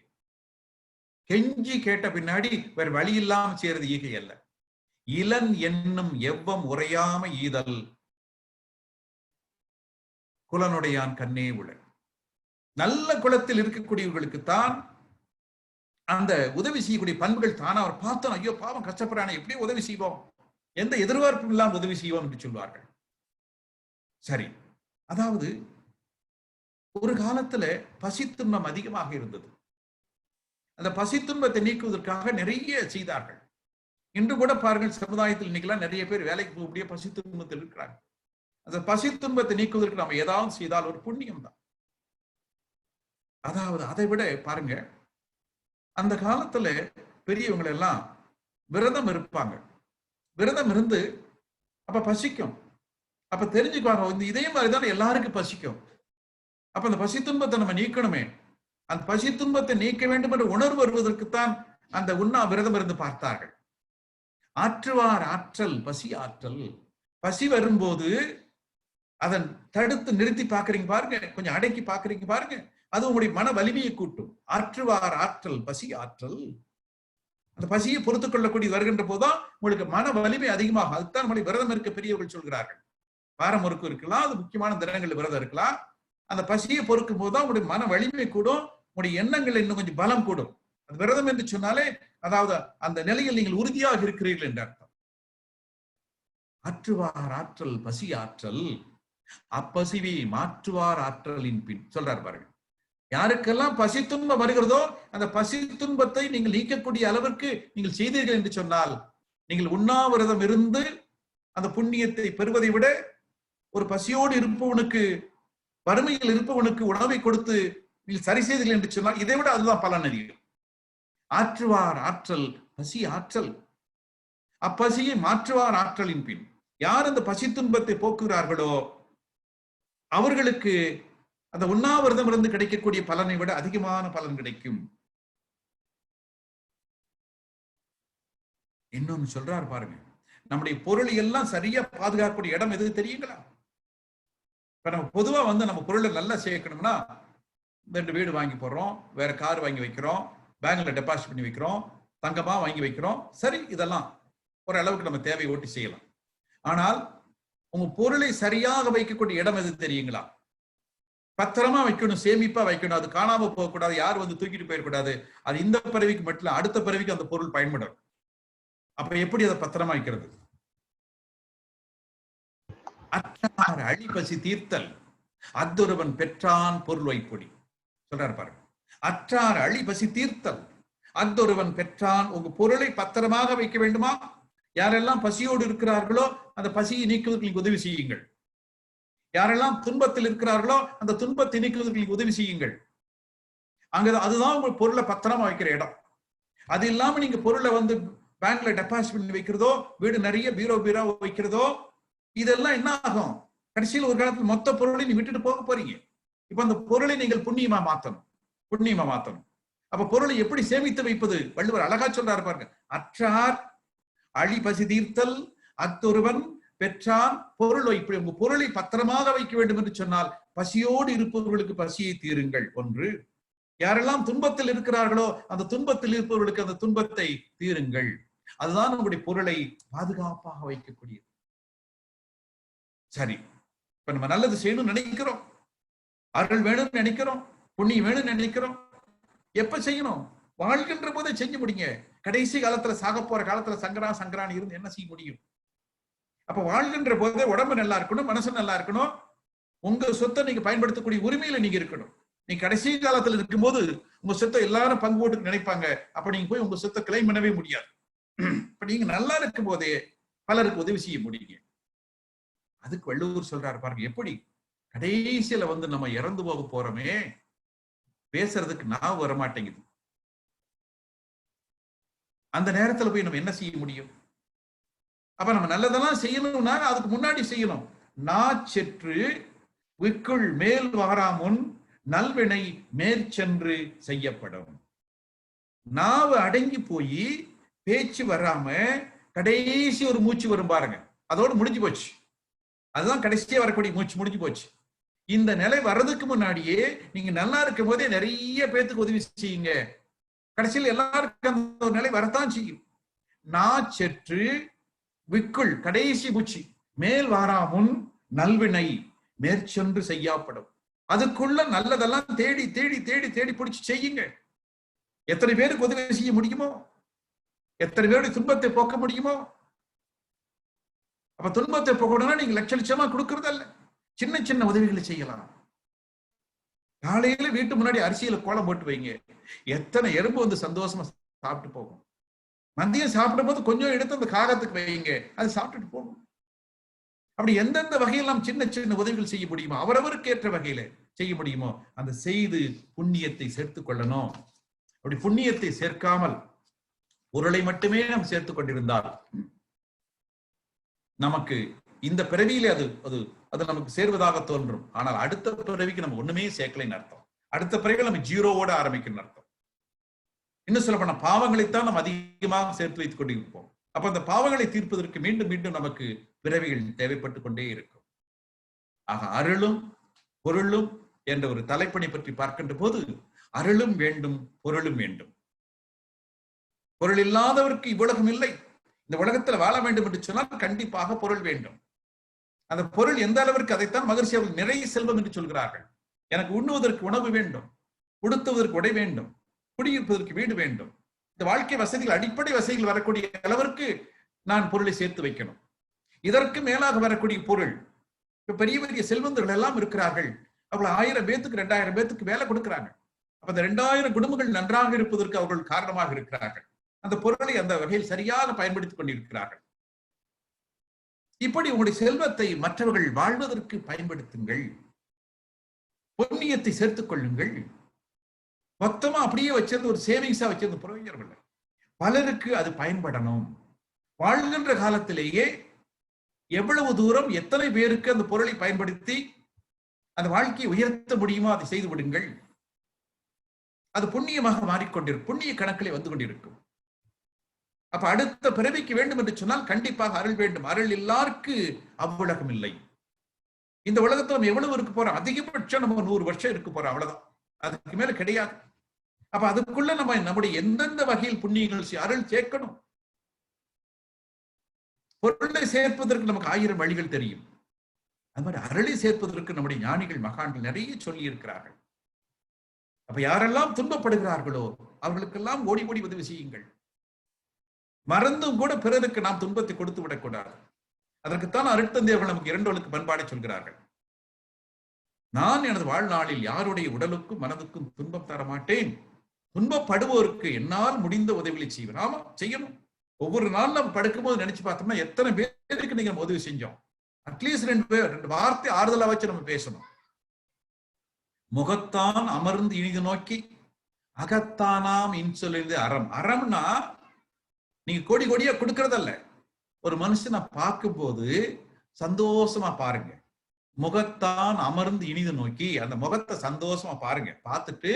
கெஞ்சி கேட்ட பின்னாடி வேற வழி இல்லாம செய்யறது ஈகை அல்ல. இளன் என்னும் எவ்வம் உரையாம ஈதல் குலனுடையான் கண்ணே உள. நல்ல குலத்தில் இருக்கக்கூடியவர்களுக்கு தான் அந்த உதவி செய்யக்கூடிய பண்புகள் தானா. அவர் பார்த்தோம், ஐயோ பாவம் கஷ்டப்படுறானே, எப்படி உதவி செய்வோம், எந்த எதிர்பார்ப்பும் இல்லாமல் உதவி செய்வோம் என்று சொல்வார்கள். சரி, அதாவது ஒரு காலத்துல பசி துன்பம் அதிகமாக இருந்தது. அந்த பசி துன்பத்தை நீக்குவதற்காக நிறைய செய்தார்கள். இன்று கூட பாருங்கள், சமுதாயத்தில் இன்னைக்கெல்லாம் நிறைய பேர் வேலைக்கு போகக்கூடிய பசி துன்பத்தில் இருக்கிறாங்க. அந்த பசி துன்பத்தை நீக்குவதற்கு நம்ம ஏதாவது செய்தால் ஒரு புண்ணியம் தான். அதாவது அதை விட பாருங்க, அந்த காலத்துல பெரியவங்க எல்லாம் விரதம் இருப்பாங்க. விரதம் இருந்து அப்ப பசிக்கும். அப்ப தெரிஞ்சுக்குவாங்க, இந்த இதே மாதிரிதான் எல்லாருக்கும் பசிக்கும். அப்ப அந்த பசி துன்பத்தை நம்ம நீக்கணுமே, அந்த பசி துன்பத்தை நீக்க வேண்டும் என்ற உணர்வு வருவதற்குத்தான் அந்த உண்ணா விரதம் இருந்து பார்த்தார்கள். ஆற்றுவார் ஆற்றல் பசி ஆற்றல். பசி வரும்போது அதன் தடுத்து நிறுத்தி பாக்குறீங்க பாருங்க, கொஞ்சம் அடக்கி பாக்குறீங்க பாருங்க, அது உங்களுடைய மன வலிமையை கூட்டும். ஆற்றுவார் ஆற்றல் பசி ஆற்றல். அந்த பசியை பொறுத்துக் கொள்ளக்கூடிய வருகின்ற போதுதான் உங்களுக்கு மன வலிமை அதிகமாகும். அதுதான் நம்முடைய விரதம் இருக்க பெரியவர்கள் சொல்கிறார்கள். வாரம் முறுக்கு இருக்கலாம், அது முக்கியமான தினங்கள் விரதம் இருக்கலாம். அந்த பசியை பொறுக்கும் போதுதான் உங்களுடைய மன வலிமை கூடும், உங்களுடைய எண்ணங்கள் இன்னும் கொஞ்சம் பலம் கூடும். அது விரதம் என்று சொன்னாலே அதாவது அந்த நிலையில் நீங்கள் உறுதியாக இருக்கிறீர்கள் என்ற அர்த்தம். ஆற்றுவார் ஆற்றல் பசி ஆற்றல், அப்பசிவை மாற்றுவார் ஆற்றலின் பின் சொல்றார் பாருங்க. யாருக்கெல்லாம் பசி துன்பம் வருகிறதோ அந்த பசி துன்பத்தை நீங்கள் நீக்கக்கூடிய அளவிற்கு நீங்கள் செய்தீர்கள் என்று சொன்னால், நீங்கள் உண்ணாவிரதம் இருந்து அந்த புண்ணியத்தை பெறுவதை விட ஒரு பசியோடு இருப்பவனுக்கு, வறுமையில் இருப்பவனுக்கு உணவை கொடுத்து நீங்கள் சரி செய்தீர்கள் என்று சொன்னால் இதை விட அதுதான் பலன் அதிகம். ஆற்றுவார் ஆற்றல் பசி ஆற்றல், அப்பசியை மாற்றுவார் ஆற்றலின் பின். யார் அந்த பசி துன்பத்தை போக்குகிறார்களோ அவர்களுக்கு அந்த உண்ணாவிரதம் இருந்து கிடைக்கக்கூடிய பலனை விட அதிகமான பலன் கிடைக்கும். இன்னொன்னு சொல்றாரு பாருங்க, நம்முடைய பொருளை எல்லாம் சரியா பாதுகாக்கக்கூடிய இடம் எது தெரியுங்களா? இப்ப நம்ம பொதுவா நம்ம பொருளை நல்லா சேர்க்கணும்னா 2 வீடு வாங்கி போடுறோம், வேற கார் வாங்கி வைக்கிறோம், பேங்க்ல டெபாசிட் பண்ணி வைக்கிறோம், தங்கமா வாங்கி வைக்கிறோம். சரி, இதெல்லாம் ஒரு அளவுக்கு நம்ம தேவையை ஓட்டி செய்யலாம். ஆனால் உங்க பொருளை சரியாக வைக்கக்கூடிய இடம் எது தெரியுங்களா? பத்திரமா வைக்கணும், சேமிப்பா வைக்கணும், அது காணாம போகக்கூடாது, யார் தூக்கிட்டு போயிடக்கூடாது. அது இந்த பிறவிக்கு மட்டும் அடுத்த பிறவிக்கு அந்த பொருள் பயன்படும். அப்ப எப்படி அதை பத்திரமா வைக்கிறது? அற்றார் அழி பசி தீர்த்தல் அத்தொருவன் பெற்றான் பொருள் வைப்பொடி சொல்றாரு பாருங்க. அற்றார் அழி பசி தீர்த்தல் அத்தொருவன் பெற்றான். உங்க பொருளை பத்திரமாக வைக்க வேண்டுமா? யாரெல்லாம் பசியோடு இருக்கிறார்களோ அந்த பசியை நீக்குவதற்கு உதவி செய்யுங்கள். யாரெல்லாம் துன்பத்தில் இருக்கிறார்களோ அந்த துன்பத்தை நீக்குவதற்கு உதவி செய்யுங்கள். அதுதான் உங்க பொருளை பத்திரமா வைக்கிற இடம். அது இல்லாம நீங்க பொருளை பேங்க்ல டெபாசிட் பண்ணி வைக்கிறதோ, வீடு நிறைய பீரோ வைக்கிறதோ, இதெல்லாம் என்ன ஆகும்? கடைசியில் ஒரு காலத்துல மொத்த பொருளை நீ விட்டுட்டு போக போறீங்க. இப்ப அந்த பொருளை நீங்கள் புண்ணியமா மாத்தணும். அப்ப பொருளை எப்படி சேமித்து வைப்பது? வள்ளுவர் அழகா சொல்றாரு பாருங்க. அற்றார் அழி பசி தீர்த்தல் அத்தொருவன் பெற்றான் பொருள் வைப்பு. உங்க பொருளை பத்திரமாக வைக்க வேண்டும் என்று சொன்னால் பசியோடு இருப்பவர்களுக்கு பசியை தீருங்கள். ஒன்று. யாரெல்லாம் துன்பத்தில் இருக்கிறார்களோ அந்த துன்பத்தில் இருப்பவர்களுக்கு அந்த துன்பத்தை தீருங்கள். அதுதான் உங்களுடைய பொருளை பாதுகாப்பாக வைக்கக்கூடியது. சரி, இப்ப நம்ம நல்லது செய்யணும்னு நினைக்கிறோம், அருள் வேணும்னு நினைக்கிறோம், புண்ணியம் வேணும்னு நினைக்கிறோம். எப்ப செய்யணும்? வாழ்கின்ற போதே செஞ்சு முடிங்க. கடைசி காலத்துல சாக போற காலத்துல சங்கரான் இருந்து என்ன செய்ய முடியும்? அப்ப வாழ்கின்ற போதே உடம்பு நல்லா இருக்கணும், மனசு நல்லா இருக்கணும். உங்க சொத்தை நீங்க பயன்படுத்தக்கூடிய உரிமையில நீங்க இருக்கணும். நீங்க கடைசி காலத்துல இருக்கும்போது உங்க சொத்தை எல்லாரும் பங்கு போட்டு நினைப்பாங்க. அப்ப நீங்க போய் உங்க சொத்தை கிளைம் பண்ணவே முடியாது. இப்ப நீங்க நல்லா இருக்கும் போதே பலருக்கு உதவி செய்ய முடியுங்க. அதுக்கு வள்ளுவர் சொல்றாரு பாருங்க, எப்படி கடைசியில நம்ம இறந்து போக போறோமே, பேசுறதுக்கு நான் வரமாட்டேங்குது. அந்த நேரத்துல போய் நம்ம என்ன செய்ய முடியும்? அப்ப நம்ம நல்லதெல்லாம் செய்யணும்னா அதுக்கு முன்னாடி செய்யணும். நாச்செற்று விக்குள் மேல் வாராமுன் நல்வினை மேற்சென்று செய்யப்படும். நாவு அடங்கி போய் பேச்சு வராம கடைசி ஒரு மூச்சு வரும் பாருங்க, அதோடு முடிஞ்சு போச்சு. அதுதான் கடைசியே வரக்கூடிய மூச்சு, முடிஞ்சு போச்சு. இந்த நிலை வர்றதுக்கு முன்னாடியே நீங்க நல்லா இருக்கும் போதே நிறைய பேத்துக்கு உதவி செய்யுங்க. கடைசியில் எல்லாருக்கும் அந்த ஒரு நிலை வரத்தான் செய்யும். நாச்செற்று விக்குள் கடைசி மூச்சு மேல் வாராமுன் நல்வினை மேற்சென்று செய்யப்படும். அதுக்குள்ள நல்லதெல்லாம் தேடி தேடி தேடி தேடி பிடிச்சு செய்யுங்க. எத்தனை பேருக்கு உதவி செய்ய முடியுமோ, எத்தனை பேருடைய துன்பத்தை போக்க முடியுமோ. அப்ப துன்பத்தை போக்கணும்னா நீங்க லட்சமா கொடுக்கறது அல்ல, சின்ன சின்ன உதவிகளை செய்யலாம். காலையில வீட்டு முன்னாடி அரிசியில கோலம் போட்டு வைங்க, எத்தனை எறும்பு சந்தோஷமா சாப்பிட்டு போகும். மதியம் சாப்பிடும் போது கொஞ்சம் எடுத்து அந்த காகத்துக்கு வைங்க, அது சாப்பிட்டுட்டு போகும். அப்படி எந்தெந்த வகையில் நாம் சின்ன சின்ன உதவிகள் செய்ய முடியுமோ, அவரவருக்கு ஏற்ற வகையில செய்ய முடியுமோ அந்த செய்து புண்ணியத்தை சேர்த்துக் கொள்ளணும். அப்படி புண்ணியத்தை சேர்க்காமல் பொருளை மட்டுமே நாம் சேர்த்துக் கொண்டிருந்தால் நமக்கு இந்த பிறவியிலே அது நமக்கு சேர்வதாக தோன்றும். ஆனால் அடுத்த பிறவிக்கு நம்ம ஒண்ணுமே சேர்க்கலைன்னு அர்த்தம். அடுத்த பிறவியில் நம்ம ஜீரோவோட ஆரம்பிக்கணும்னு அர்த்தம். இன்னும் சொல்ல போனா பாவங்களைத்தான் நம்ம அதிகமாக சேர்த்து வைத்துக் கொண்டிருப்போம். அப்ப அந்த பாவங்களை தீர்ப்பதற்கு மீண்டும் மீண்டும் நமக்கு பிறவிகள் தேவைப்பட்டு கொண்டே இருக்கும். ஆக அருளும் பொருளும் என்ற ஒரு தலைப்பணி பற்றி பார்க்கின்ற போது அருளும் வேண்டும், பொருளும் வேண்டும். பொருள் இல்லாதவருக்கு இவ்வுலகம் இல்லை. இந்த உலகத்துல வாழ வேண்டும் என்று சொன்னால் கண்டிப்பாக பொருள் வேண்டும். அந்த பொருள் எந்த அளவிற்கு, அதைத்தான் மகரிஷி அவர்கள் நிறைய செல்வம் என்று சொல்கிறார்கள். எனக்கு உண்ணுவதற்கு உணவு வேண்டும், உடுத்துவதற்கு உடை வேண்டும், குடியிருப்பதற்கு வீடு வேண்டும். இந்த வாழ்க்கை வசதிகள், அடிப்படை வசதிகள் வரக்கூடிய அளவிற்கு நான் பொருளை சேர்த்து வைக்கணும். இதற்கு மேலாக வரக்கூடிய பொருள், இப்ப பெரிய பெரிய செல்வந்தர்கள் எல்லாம் இருக்கிறார்கள். அவர்கள் 1000 பேத்துக்கு 2000 பேத்துக்கு வேலை கொடுக்கிறாங்க. அப்ப அந்த 2000 குடும்பங்கள் நன்றாக இருப்பதற்கு அவர்கள் காரணமாக இருக்கிறார்கள். அந்த பொருளை அந்த வகையில் சரியாக பயன்படுத்திக் கொண்டிருக்கிறார்கள். இப்படி உங்களுடைய செல்வத்தை மற்றவர்கள் வாழ்வதற்கு பயன்படுத்துங்கள். புண்ணியத்தை சேர்த்துக் கொள்ளுங்கள். மொத்தமா அப்படியே வச்சிருந்து ஒரு சேவிங்ஸா வச்சிருந்து பிரயோஜனம் இல்லை. பலருக்கு அது பயன்படணும். வாழ்கின்ற காலத்திலேயே எவ்வளவு தூரம் எத்தனை பேருக்கு அந்த பொருளை பயன்படுத்தி அந்த வாழ்க்கையை உயர்த்த முடியுமோ அதை செய்து விடுங்கள். அது புண்ணியமாக மாறிக்கொண்டிருக்கும், புண்ணிய கணக்கிலே வந்து கொண்டிருக்கும். அப்ப அடுத்த பிறவிக்கு வேண்டும் என்று சொன்னால் கண்டிப்பாக அருள் வேண்டும். அருள் எல்லாருக்கு அவ்வுலகம் இல்லை. இந்த உலகத்துல நம்ம எவ்வளவு இருக்க போறோம்? அதிகபட்சம் நம்ம 100 வருஷம் இருக்க போறோம், அவ்வளவுதான். அதுக்கு மேல கிடையாது. அப்ப அதுக்குள்ள நம்ம நம்முடைய எந்தெந்த வகையில் புண்ணியங்கள் அருள் சேர்க்கணும். பொருளை சேர்ப்பதற்கு நமக்கு 1000 வழிகள் தெரியும். அது மாதிரி அருளை சேர்ப்பதற்கு நம்முடைய ஞானிகள் மகான்கள் நிறைய சொல்லி இருக்கிறார்கள். அப்ப யாரெல்லாம் துன்பப்படுகிறார்களோ அவர்களுக்கெல்லாம் ஓடி ஓடி உதவி செய்யுங்கள். மறந்தும் கூட பிறருக்கு நாம் துன்பத்தை கொடுத்து விடக்கூடாது. அதற்குத்தான் அருட்தந்தையர்கள் நமக்கு 2 வழுக்கு பண்பாடை சொல்கிறார்கள். நான் எனது வாழ்நாளில் யாருடைய உடலுக்கும் மனதுக்கும் துன்பம் தர மாட்டேன். துன்பப்படுவோருக்கு என்னால் முடிந்த உதவிகளை செய்வேன். ஆமா, செய்யணும். ஒவ்வொரு நாள் நம்ம படுக்கும் போது நினைச்சு பார்த்தோம்னா எத்தனை பேருக்கு நீங்க உதவி செஞ்சோம். அட்லீஸ்ட் 2 வார்த்தை ஆறுதலா வச்சு நம்ம பேசணும். முகத்தான் அமர்ந்து இனிது நோக்கி அகத்தானாம் இன்சொலிந்து அறம். அறம்னா நீங்க கோடி கோடியா கொடுக்கறதல்ல. ஒரு மனுஷனை பார்க்கும் போது சந்தோஷமா பாருங்க. முகத்தான் அமர்ந்து இனிது நோக்கி அந்த முகத்தை சந்தோஷமா பாருங்க. பார்த்துட்டு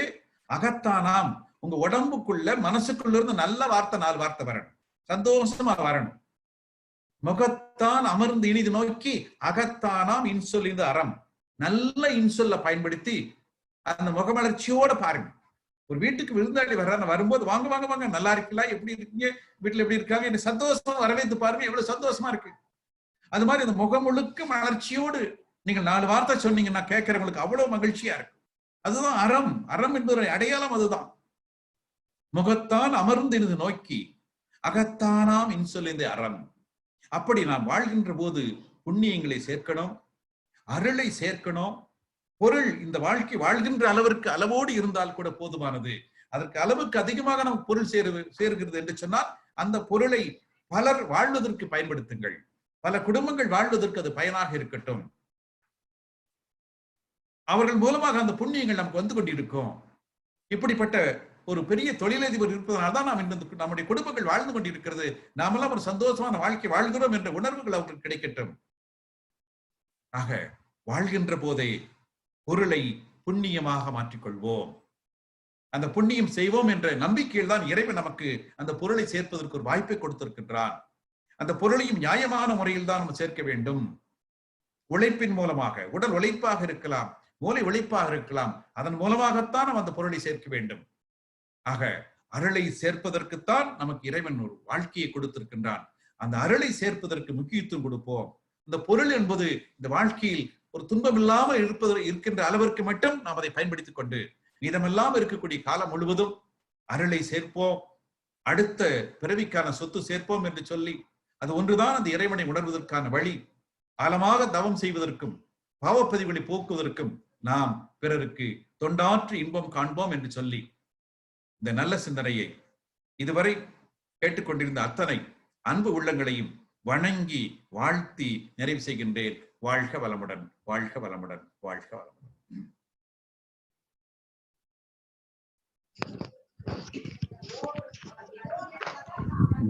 அகத்தானாம், உங்க உடம்புக்குள்ள மனசுக்குள்ள இருந்து நல்ல வார்த்தை 4 வார்த்தை வரணும், சந்தோஷமா வரணும். முகத்தான் அமர்ந்து இனிது நோக்கி அகத்தானாம் இன்சொல் இந்த அறம். நல்ல இன்சொல்ல பயன்படுத்தி அந்த முகமலர்ச்சியோட பாருங்க. ஒரு வீட்டுக்கு விருந்தாளி வர்றாங்க, வரும்போது வாங்க வாங்க வாங்க, நல்லா இருக்கலாம், எப்படி இருக்கீங்க, வீட்டுல எப்படி இருக்காங்க, என்ன சந்தோஷமா வரவேற்று பாருங்க, எவ்வளவு சந்தோஷமா இருக்கு. அது மாதிரி அந்த முகம் முழுக்க மலர்ச்சியோடு நீங்க 4 வார்த்தை சொன்னீங்கன்னா கேட்கறவங்களுக்கு அவ்வளவு மகிழ்ச்சியா இருக்கு. அதுதான் அறம். அறம் என்பது அடையாளம் அதுதான். முகத்தான் அமர்ந்து இனிது நோக்கி அகத்தானாம் இன்சொலிந்து அறம். அப்படி நாம் வாழ்கின்ற போது புண்ணியங்களை சேர்க்கணும், அருளை சேர்க்கணும். பொருள் இந்த வாழ்க்கை வாழ்கின்ற அளவிற்கு அளவோடு இருந்தால் கூட போதுமானது. அதற்கு அளவுக்கு அதிகமாக நமக்கு பொருள் சேர்கிறது என்று சொன்னால் அந்த பொருளை பலர் வாழ்வதற்கு பயன்படுத்துங்கள். பல குடும்பங்கள் வாழ்வதற்கு அது பயனாக இருக்கட்டும். அவர்கள் மூலமாக அந்த புண்ணியங்கள் நமக்கு வந்து கொண்டிருக்கும். இப்படிப்பட்ட ஒரு பெரிய தொழிலதிபர் இருப்பதனால்தான் நாம் நம்முடைய குடும்பங்கள் வாழ்ந்து கொண்டிருக்கிறது. நாமெல்லாம் ஒரு சந்தோஷமான வாழ்க்கை வாழ்கிறோம் என்ற உணர்வுகள் அவர்களுக்கு கிடைக்கட்டும். ஆக வாழ்கின்ற போதே பொருளை புண்ணியமாக மாற்றிக்கொள்வோம். அந்த புண்ணியம் செய்வோம் என்ற நம்பிக்கையில் தான் இறைவன் நமக்கு அந்த பொருளை சேர்ப்பதற்கு ஒரு வாய்ப்பை கொடுத்திருக்கின்றான். அந்த பொருளையும் நியாயமான முறையில் தான் நம்ம சேர்க்க வேண்டும். உழைப்பின் மூலமாக, உடல் உழைப்பாக இருக்கலாம், மூளை உழைப்பாக இருக்கலாம், அதன் மூலமாகத்தான் நம்ம அந்த பொருளை சேர்க்க வேண்டும். ஆக அருளை சேர்ப்பதற்குத்தான் நமக்கு இறைவன் ஒரு வாழ்க்கையை கொடுத்திருக்கின்றான். அந்த அருளை சேர்ப்பதற்கு முக்கியத்துவம் கொடுப்போம். இந்த பொருள் என்பது இந்த வாழ்க்கையில் ஒரு துன்பம் இல்லாமல் இருக்கின்ற அளவிற்கு மட்டும் நாம் அதை பயன்படுத்திக் கொண்டு மீதமெல்லாம் இருக்கக்கூடிய காலம் முழுவதும் அருளை சேர்ப்போம், அடுத்த பிறவிக்கான சொத்து சேர்ப்போம் என்று சொல்லி அது ஒன்றுதான் அந்த இறைவனை உணர்வதற்கான வழி. ஆழமாக தவம் செய்வதற்கும் பாவப்பதிவுகளை போக்குவதற்கும் நாம் பிறருக்கு தொண்டாற்றி இன்பம் காண்போம் என்று சொல்லி இந்த நல்ல சிந்தனையை இதுவரை கேட்டுக்கொண்டிருந்த அத்தனை அன்பு உள்ளங்களையும் வணங்கி வாழ்த்தி நிறைவு செய்கின்றேன். வாழ்க வளமுடன், வாழ்க வளமுடன், வாழ்க வளமுடன்.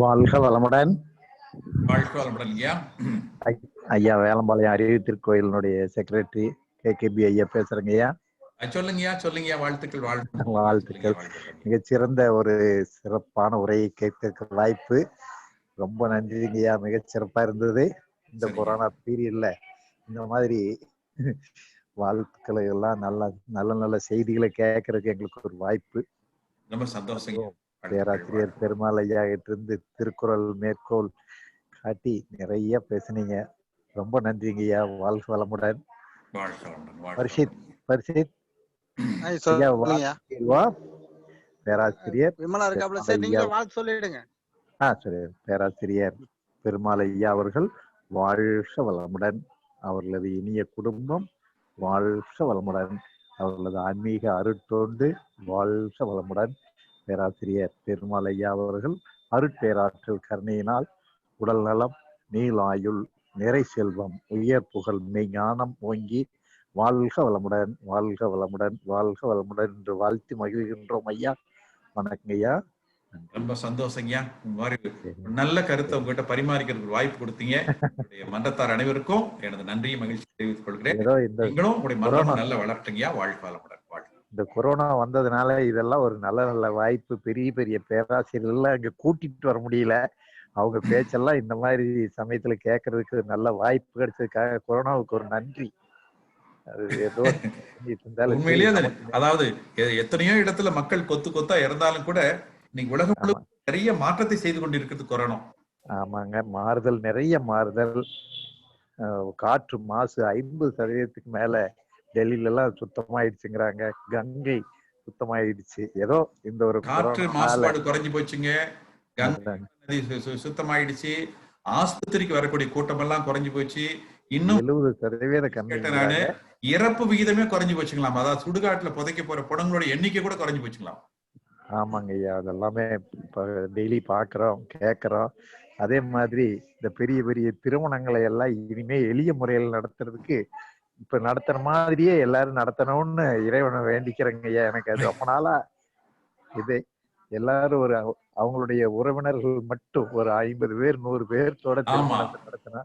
வாழ்க வளமுடன், வாழ்க வளமுடன். ஐயா வேலம்பாளையம் அறிவு திருக்கோயிலினுடைய செக்ரட்டரி KKB ஐயா பேசுறேங்க ஐயா. சொல்லுங்கய்யா, சொல்லுங்கய்யா. வாழ்த்துக்கள், வாழ்த்துக்கள். மிகச்சிறந்த ஒரு சிறப்பான உரையை கேட்க வாய்ப்பு ரொம்ப நன்றிங்கய்யா. மிகச்சிறப்பா இருந்தது. இந்த கொரோனா பீரியட்ல இந்த மாதிரி வாழ்த்துக்களை எல்லாம் நல்ல நல்ல செய்திகளை கேட்கறதுக்கு எங்களுக்கு ஒரு வாய்ப்பு. ரொம்ப சந்தோஷம். பேராசிரியர் பெருமாள் ஐயா கிட்ட இருந்து திருக்குறள் மேற்கோள் காட்டி நிறைய பேசுனீங்க. ரொம்ப நன்றிங்கய்யா. வாழ்க வளமுடன். பரிஷித் பேராசிரியர் பேராசிரியர் பெருமாள் ஐயா அவர்கள் வாழ்க வளமுடன். அவர்களது இனிய குடும்பம் வாழ்க வளமுடன். அவர்களது ஆன்மீக அருட்தொண்டு வாழ்க வளமுடன். பேராசிரியர் பெருமாள் ஐயா அவர்கள் அருட்பேராற்றல் கருணையினால் உடல் நலம், நீலாயுள், நிறை செல்வம், உயர் புகழ், மெய்ஞானம் ஓங்கி வாழ்க வளமுடன், வாழ்க வளமுடன், வாழ்க வளமுடன் என்று வாழ்த்தி மகிழ்கின்றோம் ஐயா. வணக்கம் ஐயா. ரொம்ப சந்தோஷங்கய்யா. நல்ல கருத்தை உங்ககிட்ட பரிமாறிக்கிறதுக்கு வாய்ப்பு கொடுத்தீங்க. மன்றத்தார் அனைவருக்கும் எனது நன்றியை மகிழ்ச்சி தெரிவித்துக் கொள்கிறேன். நீங்களும் உங்களுடைய மன்றம் நல்ல வளர்த்துங்கய்யா. வாழ்க வளமுடன். இந்த கொரோனா வந்ததுனால இதெல்லாம் ஒரு நல்ல நல்ல வாய்ப்பு. பெரிய பெரிய பேராசிரியர்கள்லாம் இங்க கூட்டிட்டு வர முடியல. அவங்க பேச்செல்லாம் இந்த மாதிரி சமயத்துல கேட்கறதுக்கு நல்ல வாய்ப்பு கிடைச்சதுக்காக கொரோனாவுக்கு ஒரு நன்றி. அது ஏதோ பண்ணிட்டு இருந்தாலும் சரி உண்மையிலேயே நமக்கு. அதாவது எத்தனையோ இடத்துல மக்கள் கொத்து கொத்தா இறந்தாலும் கூட இன்னைக்கு உலகம் ஆமா நிறைய மாற்றத்தை செய்து கொண்டிருக்கிறது கொரோனா. ஆமாங்க, மாறுதல், நிறைய மாறுதல். காற்று மாசு 50% மேல டெல்லியில எல்லாம் சுத்தமாயிடுச்சுங்கிறாங்க. கங்கை சுத்தமாயிடுச்சு. ஏதோ இந்த ஒரு காற்று கொரோனால. மாசுபாடு குறைஞ்சு போச்சுங்க. கங்கை நதி சுத்தமாயிடுச்சு. ஆஸ்பத்திரிக்கு வரக்கூடிய கூட்டம் எல்லாம் குறைஞ்சு போச்சு. இன்னும் 70% கேட்டேன் நானு, கம்மிங்கிறாங்க. இறப்பு விகிதமே குறைஞ்சு போச்சுங்களாம். அதாவது சுடுகாட்டுல புதைக்க போற புடங்களோட எண்ணிக்கை கூட குறைஞ்சு போச்சுங்களாம். ஆமாங்க ஐயா, அதெல்லாமே இப்ப டெய்லி பாக்குறோம், கேட்கிறோம். அதே மாதிரி இந்த பெரிய பெரிய திருமணங்களை எல்லாம் இனிமே எளிய முறையில் நடத்துறதுக்கு இப்ப நடத்துற மாதிரியே எல்லாரும் நடத்தணும்னு இறைவனை வேண்டிக்கிறேங்க ஐயா. எனக்கு அது ரொம்ப நாளா இது. எல்லாரும் ஒரு அவங்களுடைய உறவினர்கள் மட்டும் ஒரு 50 பேர் 100 பேர்த்தோட திருமணத்தை நடத்தினா.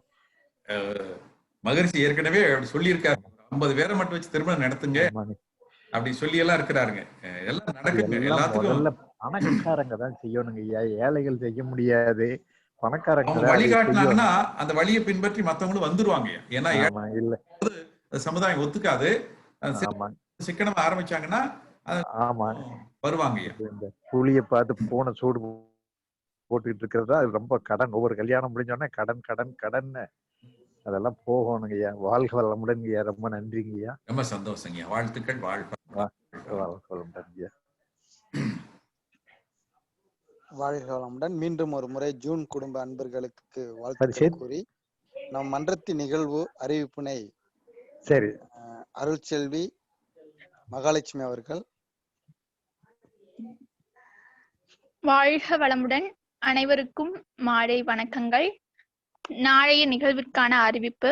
மகரிஷி ஏற்கனவே சொல்லியிருக்காரு, 50 பேரை மட்டும் வச்சு திருமணம் நடத்துங்க அப்படி சொல்லி எல்லாம் இருக்கிறாருங்க. எல்லாம் நடக்குங்க. எல்லாத்துக்கும் முதல்ல பணக்காரங்க தான் செய்யணுங்க ஐயா, ஏழைகள் செய்ய முடியாது. பணக்காரங்க வழிகாட்டினாங்கன்னா அந்த வழியை பின்பற்றி மத்தவங்களும் வந்துருவாங்க. ஏன்னா இல்ல சமுதாயம் ஒத்துக்காது. சிக்கனம் ஆரம்பிச்சாங்கன்னா வருவாங்க. இந்த புளிய பார்த்து பூனை சூடு போட்டுக்கிட்டு இருக்கிறதா அது ரொம்ப கடன். ஒவ்வொரு கல்யாணம் முடிஞ்சோடனே கடன் கடன் கடன் அதெல்லாம் போகணுங்க ஐயா. வாழ்க வளமுடன் ஐயா. ரொம்ப நன்றிங்க ஐயா. ரொம்ப சந்தோஷங்க. வாழ்த்துக்கள். வாழ்க வளமுடன். மீண்டும் ஒரு முறை ஜூன் குடும்ப அன்பர்களுக்கு வாழ்த்துக்கள் கூறி நம் மன்றத்தின் நிகழ்வு அறிவிப்பினை சரி அருள்செல்வி மகாலட்சுமி அவர்கள். வாழ்க வளமுடன். அனைவருக்கும் மாலை வணக்கங்கள். நாளைய நிகழ்விற்கான அறிவிப்பு.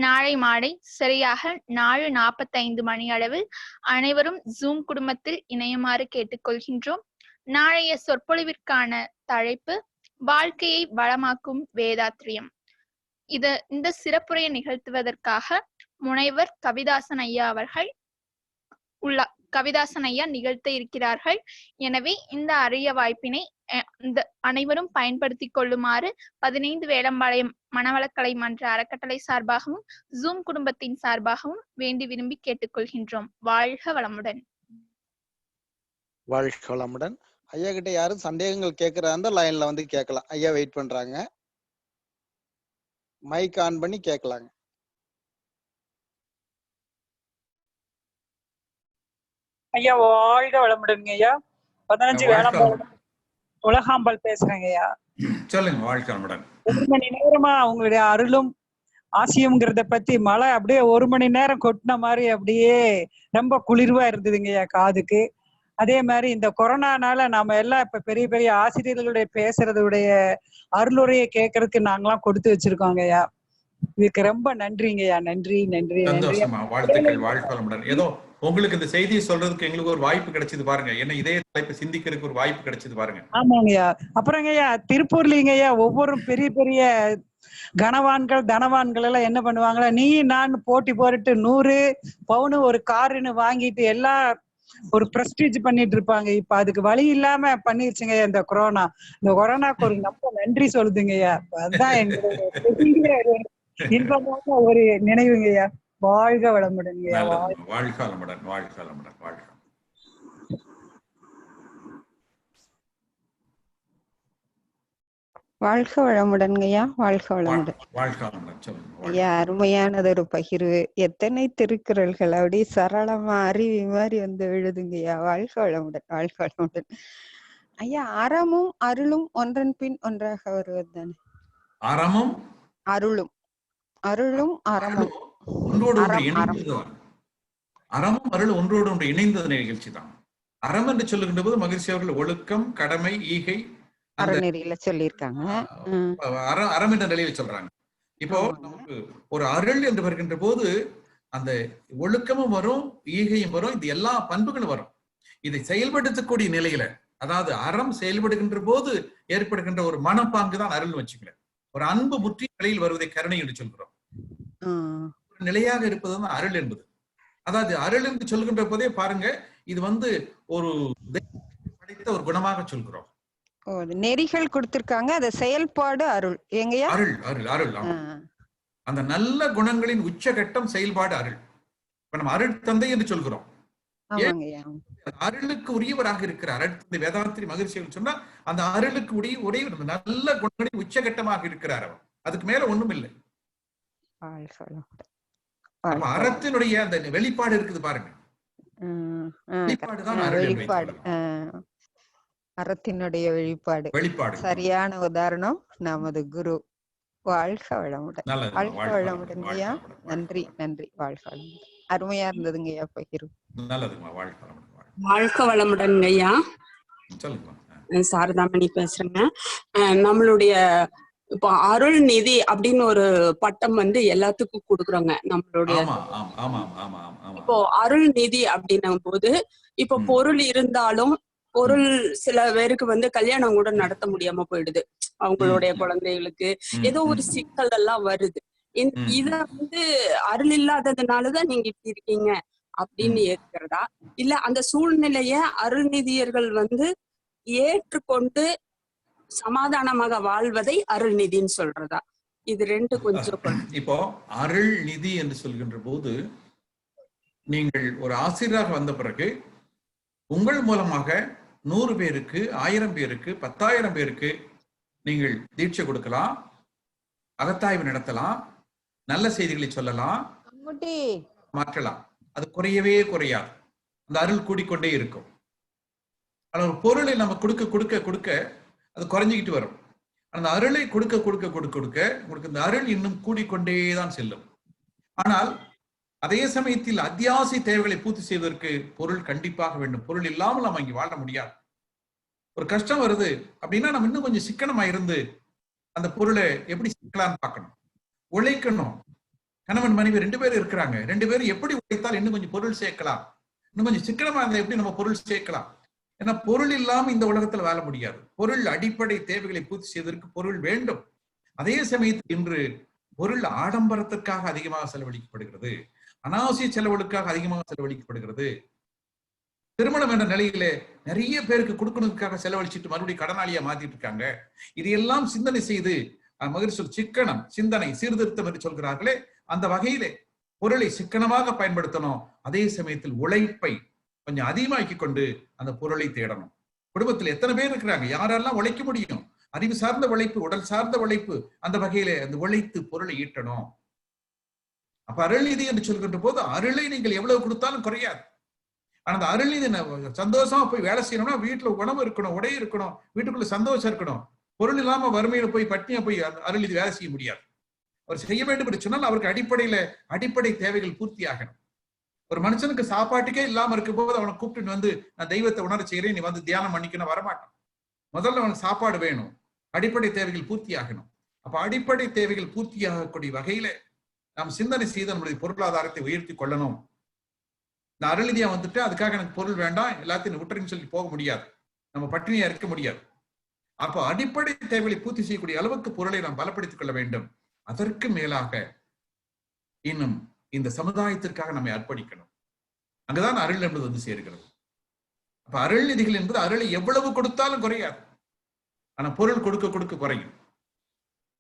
நாளை மாலை சரியாக 4:45 மணி அளவில் அனைவரும் ஜூம் குடும்பத்தில் இணையுமாறு கேட்டுக்கொள்கின்றோம். நாளைய சொற்பொழிவிற்கான தலைப்பு வாழ்க்கையை வளமாக்கும் வேதாத்திரியம். இந்த சிறப்புரையை நிகழ்த்துவதற்காக முனைவர் கவிதாசன் ஐயா அவர்கள் கவிதாசன் ஐயா நிகழ்த்த இருக்கிறார்கள். எனவே இந்த அரிய வாய்ப்பினை அனைவரும் பயன்படுத்தி கொள்ளுமாறு 15 வேலம்பாளையம் மனவளக்கலை மன்ற அறக்கட்டளை சார்பாகவும் ஜூம் குடும்பத்தின் சார்பாகவும் வேண்டி விரும்பி கேட்டுக்கொள்கின்றோம். வாழ்க வளமுடன். வாழ்க வளமுடன். ஐயா கிட்ட யாரும் சந்தேகங்கள் கேட்கறா இருந்தா லைன்ல வந்து கேட்கலாம். ஐயா வெயிட் பண்றாங்க. மைக் ஆன் பண்ணி கேட்கலாங்க. ஐயா வாழ்க வளமுடன்ங்க ஐயா. 15 வேலம்பாளையம் உலகாம்பாள் பேசுறேங்க ஐயா. சொல்லுங்க. வாழ்க வளமுடன். 1 மணி நேரமா அவங்களுடைய அருளும் ஆசியம்ங்கிறத பத்தி மழை அப்படியே 1 மணி நேரம் கொட்டின மாதிரி அப்படியே ரொம்ப குளிர்வா இருந்ததுங்க ஐயா காதுக்கு. அதே மாதிரி இந்த கொரோனானால நாம எல்லாம் இப்ப பெரிய பெரிய ஆசிரியர்களுடைய பேசுறதுடைய அருளுரையை கேட்கறதுக்கு நாங்கெல்லாம் கொடுத்து வச்சிருக்கோங்க ஐயா. இதுக்கு ரொம்ப நன்றிங்க ஐயா. நன்றி நன்றி நன்றி. வாழ்த்துக்கள். வாழ்க வளமுடன். ஏதோ உங்களுக்கு இந்த செய்தியை சொல்றதுக்கு எங்களுக்கு ஒரு வாய்ப்பு கிடைச்சது பாருங்க. என்ன இதே தலைப்பு சிந்திக்கிறதுக்கு ஒரு வாய்ப்பு கிடைச்சது பாருங்க. ஆமாங்கய்யா. அப்புறங்கய்யா திருப்பூர்லங்கய்யா ஒவ்வொரு பெரிய பெரிய கனவான்கள் தனவான்கள் எல்லாம் என்ன பண்ணுவாங்களா, நீ நான் போட்டி போட்டுட்டு 100 பவுனு ஒரு காருன்னு வாங்கிட்டு எல்லாம் ஒரு பிரஸ்டீஜ் பண்ணிட்டு இருப்பாங்க. இப்ப அதுக்கு வழி இல்லாம பண்ணிருச்சுங்க இந்த கொரோனா. இந்த கொரோனாக்கு ஒரு ரொம்ப நன்றி சொல்லுதுங்கய்யா. அதுதான் எங்களுடைய இன்பமான ஒரு நினைவுங்கய்யா. வாழ்க வளமுடன். வாழ்க வளமுடன். வாழ்க வளமுடன். வாழ்க. வாழ்க வளமுடன்ங்கய்யா. வாழ்க வளமுடன். வாழ்க வளமுடன். ஐயா அருமையானது ஒரு பகிர்வு. எத்தனை திருக்குறள்கள் அப்படி சரளமா அருவி மாதிரி வந்து விழுதுங்கய்யா. வாழ்க வளமுடன். வாழ்க வளமுடன். ஐயா அறமும் அருளும் ஒன்றன் பின் ஒன்றாக வருவது தானே? அறமும் அருளும் அருளும் அறமும் ஒன்றோடு ஒன்று இணைந்ததுதான். அறமும் அருள் ஒன்றோடு ஒன்று இணைந்தது நிகழ்ச்சி தான். அறம் என்று சொல்லுகின்ற போது மகிழ்ச்சி அவர்கள் ஒழுக்கம், கடமை, ஈகை, அறநெறியில சொல்லியிருக்காங்க. அறம் என்ற நிலையில சொல்றாங்க. இப்போ நமக்கு ஒரு அருள் என்று வருகின்ற போது அந்த ஒழுக்கமும் வரும், ஈகையும் வரும், இது எல்லா பண்புகளும் வரும். இதை செயல்படுத்தக்கூடிய நிலையில, அதாவது அறம் செயல்படுகின்ற போது ஏற்படுகின்ற ஒரு மனப்பாங்கு தான் அருள் வச்சுக்கல. ஒரு அன்பு முற்றிய நிலையில் வருவதை கருணை என்று சொல்கிறோம். நிலையாக இருப்பதுதான் அருள் என்பது. அதாவது அருள் என்று சொல்கின்ற போதே பாருங்க, இது ஒரு படைத்த ஒரு குணமாக சொல்கிறோம். நெறிகள் கொடுத்திருக்காங்க, அது செயல்பாடு அருள். எங்கயா அருள் அருள் அருள். அந்த நல்ல குணங்களின் உச்சகட்டம் செயல்பாடு அருள். இப்ப நம்ம அருள் தந்தை என்று சொல்கிறோம். அருளுக்கு உரியவராக இருக்கிறார். அடுத்த வேதாந்திரி மகிழ்ச்சி சொன்னா அந்த அருளுக்கு உடைய நல்ல குணங்களின் உச்சகட்டமாக இருக்கிறார் அவர். அதுக்கு மேல ஒண்ணும் இல்லை. அறத்தினுடைய அந்த வெளிப்பாடு இருக்குது பாருங்க. வெளிப்பாடு, அறத்தினுடைய வெளிப்பாடு. சரியான உதாரணம் நமது குரு. வாழ்க வளமுடன். வாழ்க வளமுடன் ஐயா. நன்றி நன்றி. வாழ்க வளமுடன். அருமையா இருந்ததுங்கய்யா பகிர்வு. நல்லதுமா. வாழ்க வளமுடன். வாழ்க வளமுடன் ஐயா. சாரதாமணி பேசுறேங்க. நம்மளுடைய இப்போ அருள் நிதி அப்படின்னு ஒரு பட்டம் எல்லாத்துக்கும் கொடுக்குறோங்க நம்மளுடைய. இப்போ அருள் நிதி அப்படின்னும் போது இப்போ பொருள் இருந்தாலும் பொருள் சில பேருக்கு கல்யாணம் கூட நடத்த முடியாம போயிடுது, அவங்களுடைய குழந்தைகளுக்கு ஏதோ ஒரு சிக்கல் எல்லாம் வருது. இத அருள் இல்லாததுனாலதான் நீங்க இப்படி இருக்கீங்க அப்படின்னு ஏற்கிறதா, இல்ல அந்த சூழ்நிலைய அருள்நிதியர்கள் ஏற்றுக்கொண்டு சமாதானமாக வாழ்வதை அருள்நிதின்னு சொல்றதா? இது ரெண்டு கொஞ்சம். இப்போ அருள் நிதி என்று சொல்கின்ற போது நீங்கள் ஒரு ஆசிரியராக வந்த பிறகு உங்கள் மூலமாக 100 பேருக்கு, 1000 பேருக்கு, 10,000 பேருக்கு நீங்கள் தீட்சை கொடுக்கலாம், அகத்தாய்வு நடத்தலாம், நல்ல செய்திகளை சொல்லலாம், மாற்றலாம். அது குறையவே குறையாது. அந்த அருள் கூடிக்கொண்டே இருக்கும். ஆனா ஒரு பொருளை நம்ம கொடுக்க கொடுக்க கொடுக்க அது குறைஞ்சிக்கிட்டு வரும். அந்த அருளை கொடுக்க கொடுக்க கொடுக்க கொடுக்க உங்களுக்கு இந்த அருள் இன்னும் கூடிக்கொண்டேதான் செல்லும். ஆனால் அதே சமயத்தில் அத்தியாவசிய தேவைகளை பூர்த்தி செய்வதற்கு பொருள் கண்டிப்பாக வேண்டும். பொருள் இல்லாமல் நம்ம இங்க வாழ முடியாது. ஒரு கஷ்டம் வருது அப்படின்னா நம்ம இன்னும் கொஞ்சம் சிக்கனமா இருந்து அந்த பொருளை எப்படி சிக்கலான்னு பார்க்கணும், உழைக்கணும். கணவன் மனைவி 2 பேரும் இருக்கிறாங்க, 2 பேரும் எப்படி உழைத்தால் இன்னும் கொஞ்சம் பொருள் சேர்க்கலாம், இன்னும் கொஞ்சம் சிக்கனமா இருந்தா எப்படி நம்ம பொருள் சேர்க்கலாம். ஏன்னா பொருள் இல்லாம இந்த உலகத்துல வாழ முடியாது. பொருள் அடிப்படை தேவைகளை பூர்த்தி செய்வதற்கு பொருள் வேண்டும். அதே சமயத்தில் இன்று பொருள் ஆடம்பரத்திற்காக அதிகமாக செலவழிக்கப்படுகிறது, அனாவசிய செலவுகளுக்காக அதிகமாக செலவழிக்கப்படுகிறது. திருமணம் என்ற நிலையில நிறைய பேருக்கு கொடுக்கணுக்காக செலவழிச்சிட்டு மறுபடியும் கடனாளியா மாத்திட்டு இருக்காங்க. இதையெல்லாம் சிந்தனை செய்து மகிழ்ச்சி சிக்கனம், சிந்தனை, சீர்திருத்தம் என்று சொல்கிறார்களே, அந்த வகையிலே பொருளை சிக்கனமாக பயன்படுத்தணும். அதே சமயத்தில் உழைப்பை கொஞ்சம் அதிகமாக்கி கொண்டு அந்த பொருளை தேடணும். குடும்பத்தில் எத்தனை பேர் இருக்கிறாங்க, யாரெல்லாம் உழைக்க முடியும்? அறிவு சார்ந்த உழைப்பு, உடல் சார்ந்த உழைப்பு, அந்த வகையில அந்த உழைத்து பொருளை ஈட்டணும். அப்ப அருள்நிதி என்று சொல்கின்ற போது அருளை நீங்கள் எவ்வளவு கொடுத்தாலும் குறையாது. ஆனா அந்த அருள்நிதி சந்தோஷமா போய் வேலை செய்யணும்னா வீட்டுல உணவு இருக்கணும், உடை இருக்கணும், வீட்டுக்குள்ள சந்தோஷம் இருக்கணும். பொருள் இல்லாம வறுமையில போய் பட்டினியா போய் அருள்நிதி வேலை செய்ய முடியாது. அவர் செய்ய வேண்டும் என்று சொன்னால் அவருக்கு அடிப்படை தேவைகள் பூர்த்தி ஆகணும். ஒரு மனுஷனுக்கு சாப்பாட்டுக்கே இல்லாம இருக்கும் போது அவனை கூப்பிட்டு நான் தெய்வத்தை உணர செய்கிறேன், நீ தியானம் பண்ணிக்கணும் வரமாட்டான். முதல்ல அவனுக்கு சாப்பாடு வேணும், அடிப்படை தேவைகள் பூர்த்தி ஆகணும். அப்ப அடிப்படை தேவைகள் பூர்த்தியாகக்கூடிய வகையில நாம் சிந்தனை செய்து நம்முடைய பொருளாதாரத்தை உயர்த்தி கொள்ளணும். இந்த அருள்நிதியா அதுக்காக எனக்கு பொருள் வேண்டாம், எல்லாத்தையும் விட்டுருன்னு சொல்லி போக முடியாது, நம்ம பட்டினியா இருக்க முடியாது. அப்போ அடிப்படை தேவைகளை பூர்த்தி செய்யக்கூடிய அளவுக்கு பொருளை நாம் பலப்படுத்திக் கொள்ள வேண்டும். அதற்கு மேலாக இன்னும் இந்த சமுதாயத்திற்காக நம்மை அர்ப்பணிக்கணும். அங்கதான் அருள் என்பது சேர்கிறது. அப்ப அருள் நிதிகள் என்பது அருளை எவ்வளவு கொடுத்தாலும் குறையாது, ஆனா பொருள் கொடுக்க கொடுக்க குறையும்.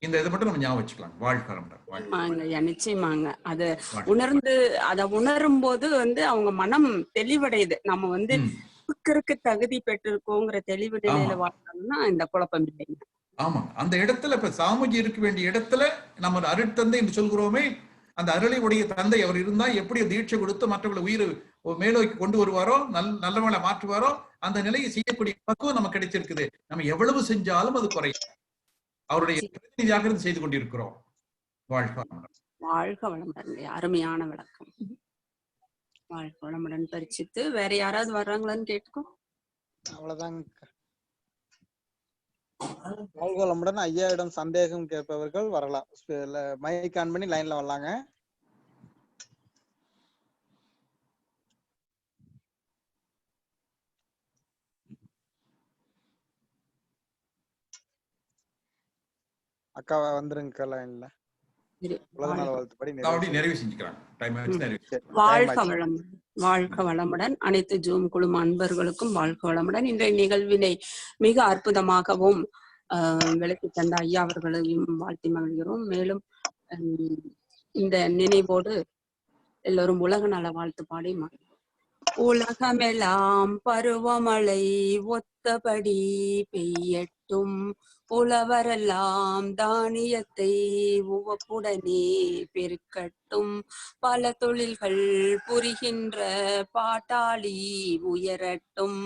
இந்த இதை மட்டும் நம்ம ஞாபகம் வச்சுக்கலாம். வாழ்க்கை நிச்சயமாங்க. அது அதை உணரும் போது அவங்க மனம் தெளிவடையுது. நம்ம கொடுக்கறதுக்கு தகுதி பெற்றிருக்கோங்கிற தெளிவு நிலையில வாழ்ந்தோம்னா இந்த குழப்பம் இல்லைங்க. ஆமா, அந்த இடத்துல இப்ப சாமுஜி இருக்க வேண்டிய இடத்துல நம்ம அருட்தந்தை என்று சொல்கிறோமே, அந்த அருளை உடைய தந்தை அவர் இருந்தா எப்படி தீட்சை கொடுத்து மற்றவர்களை உயிர் மேலோக்கி கொண்டு வருவாரோ, நல்லவங்களை மாற்றுவாரோ, அந்த நிலையை செய்யக்கூடிய பக்குவம் நமக்கு கிடைச்சிருக்குது. நம்ம எவ்வளவு செஞ்சாலும் அது குறையும். அவருடைய பிரதிநிதியாக இருந்து செய்து கொண்டிருக்கிறோம். வாழ்க வளமுடன். அருமையான விளக்கம். வாழ்க வளமுடன். பரிச்சித்து வேற யாராவது வர்றாங்களான்னு கேட்டுக்கோ. அவ்வளவுதாங்க. வாழ்க வளமுடன். ஐயாவிடம் சந்தேகம் கேட்பவர்கள் வரலாம். மைக் ஆன் பண்ணி லைன்ல வரலாங்க. அக்கா வந்துருங்க லைன்ல. உலக நல வாழ்த்துப்படி நிறைவு செஞ்சுக்கிறாங்க. டைம் ஆச்சு, நிறைவு. வாழ்க வளமுடன். வாழ்க வளமுடன். அனைத்து ஜூம் குழும அன்பர்களுக்கும் வாழ்க வளமுடன். இன்றைய நிகழ்வினை மிக அற்புதமாகவும் விளக்கி தந்த ஐயா அவர்களையும் வாழ்த்தி மகிழ்கிறோம். மேலும் இந்த நினைவோடு எல்லோரும் உலக நல வாழ்த்து பாடி மகிழ்கிறோம். உலகமெல்லாம் பருவமழை ஒத்தபடி பெய்யட்டும், உழவரெல்லாம் தானியத்தை உவப்புடனே பெருக்கட்டும், பல தொழில்கள் புரிகின்ற பாட்டாளி உயரட்டும்,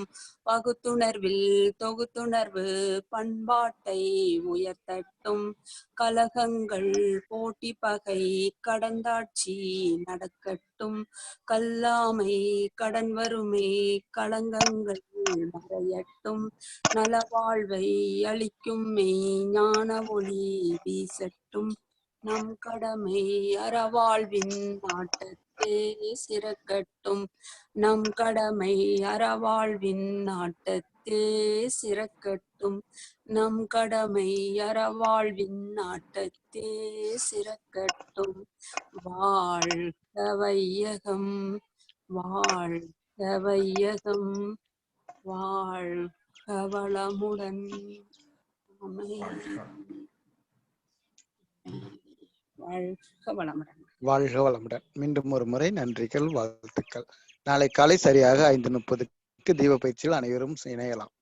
பகுத்துணர்வில் தொகுத்துணர்வு பண்பாட்டை உயர்த்தட்டும், கலகங்கள் போட்டி பகை கடந்தாட்சி நடக்கட்டும், கல்லாமை கடன் வறுமை களங்கங்கள் மறையட்டும், நலவாழ்வை அளிக்கும் மெய் ஞான ஒளி வீசட்டும், நம் கடமை அறவாழ்வின் நாட்டத்தே சிறக்கட்டும், நம் கடமை அறவாழ்வின் நாட்டத்தே சிறக்கட்டும், நம் கடமை அறவாழ்வின் நாட்டத்தே சிறக்கட்டும். வாழ்க வையகம், வாழ்க வையகம், வாழ்க வளமுடன். வாழ்க வளமுடன். வாழ்க வளமுடன். மீண்டும் ஒரு முறை நன்றிகள், வாழ்த்துக்கள். நாளை காலை சரியாக 5:30 தீப பயிற்சியில் அனைவரும் இணையலாம்.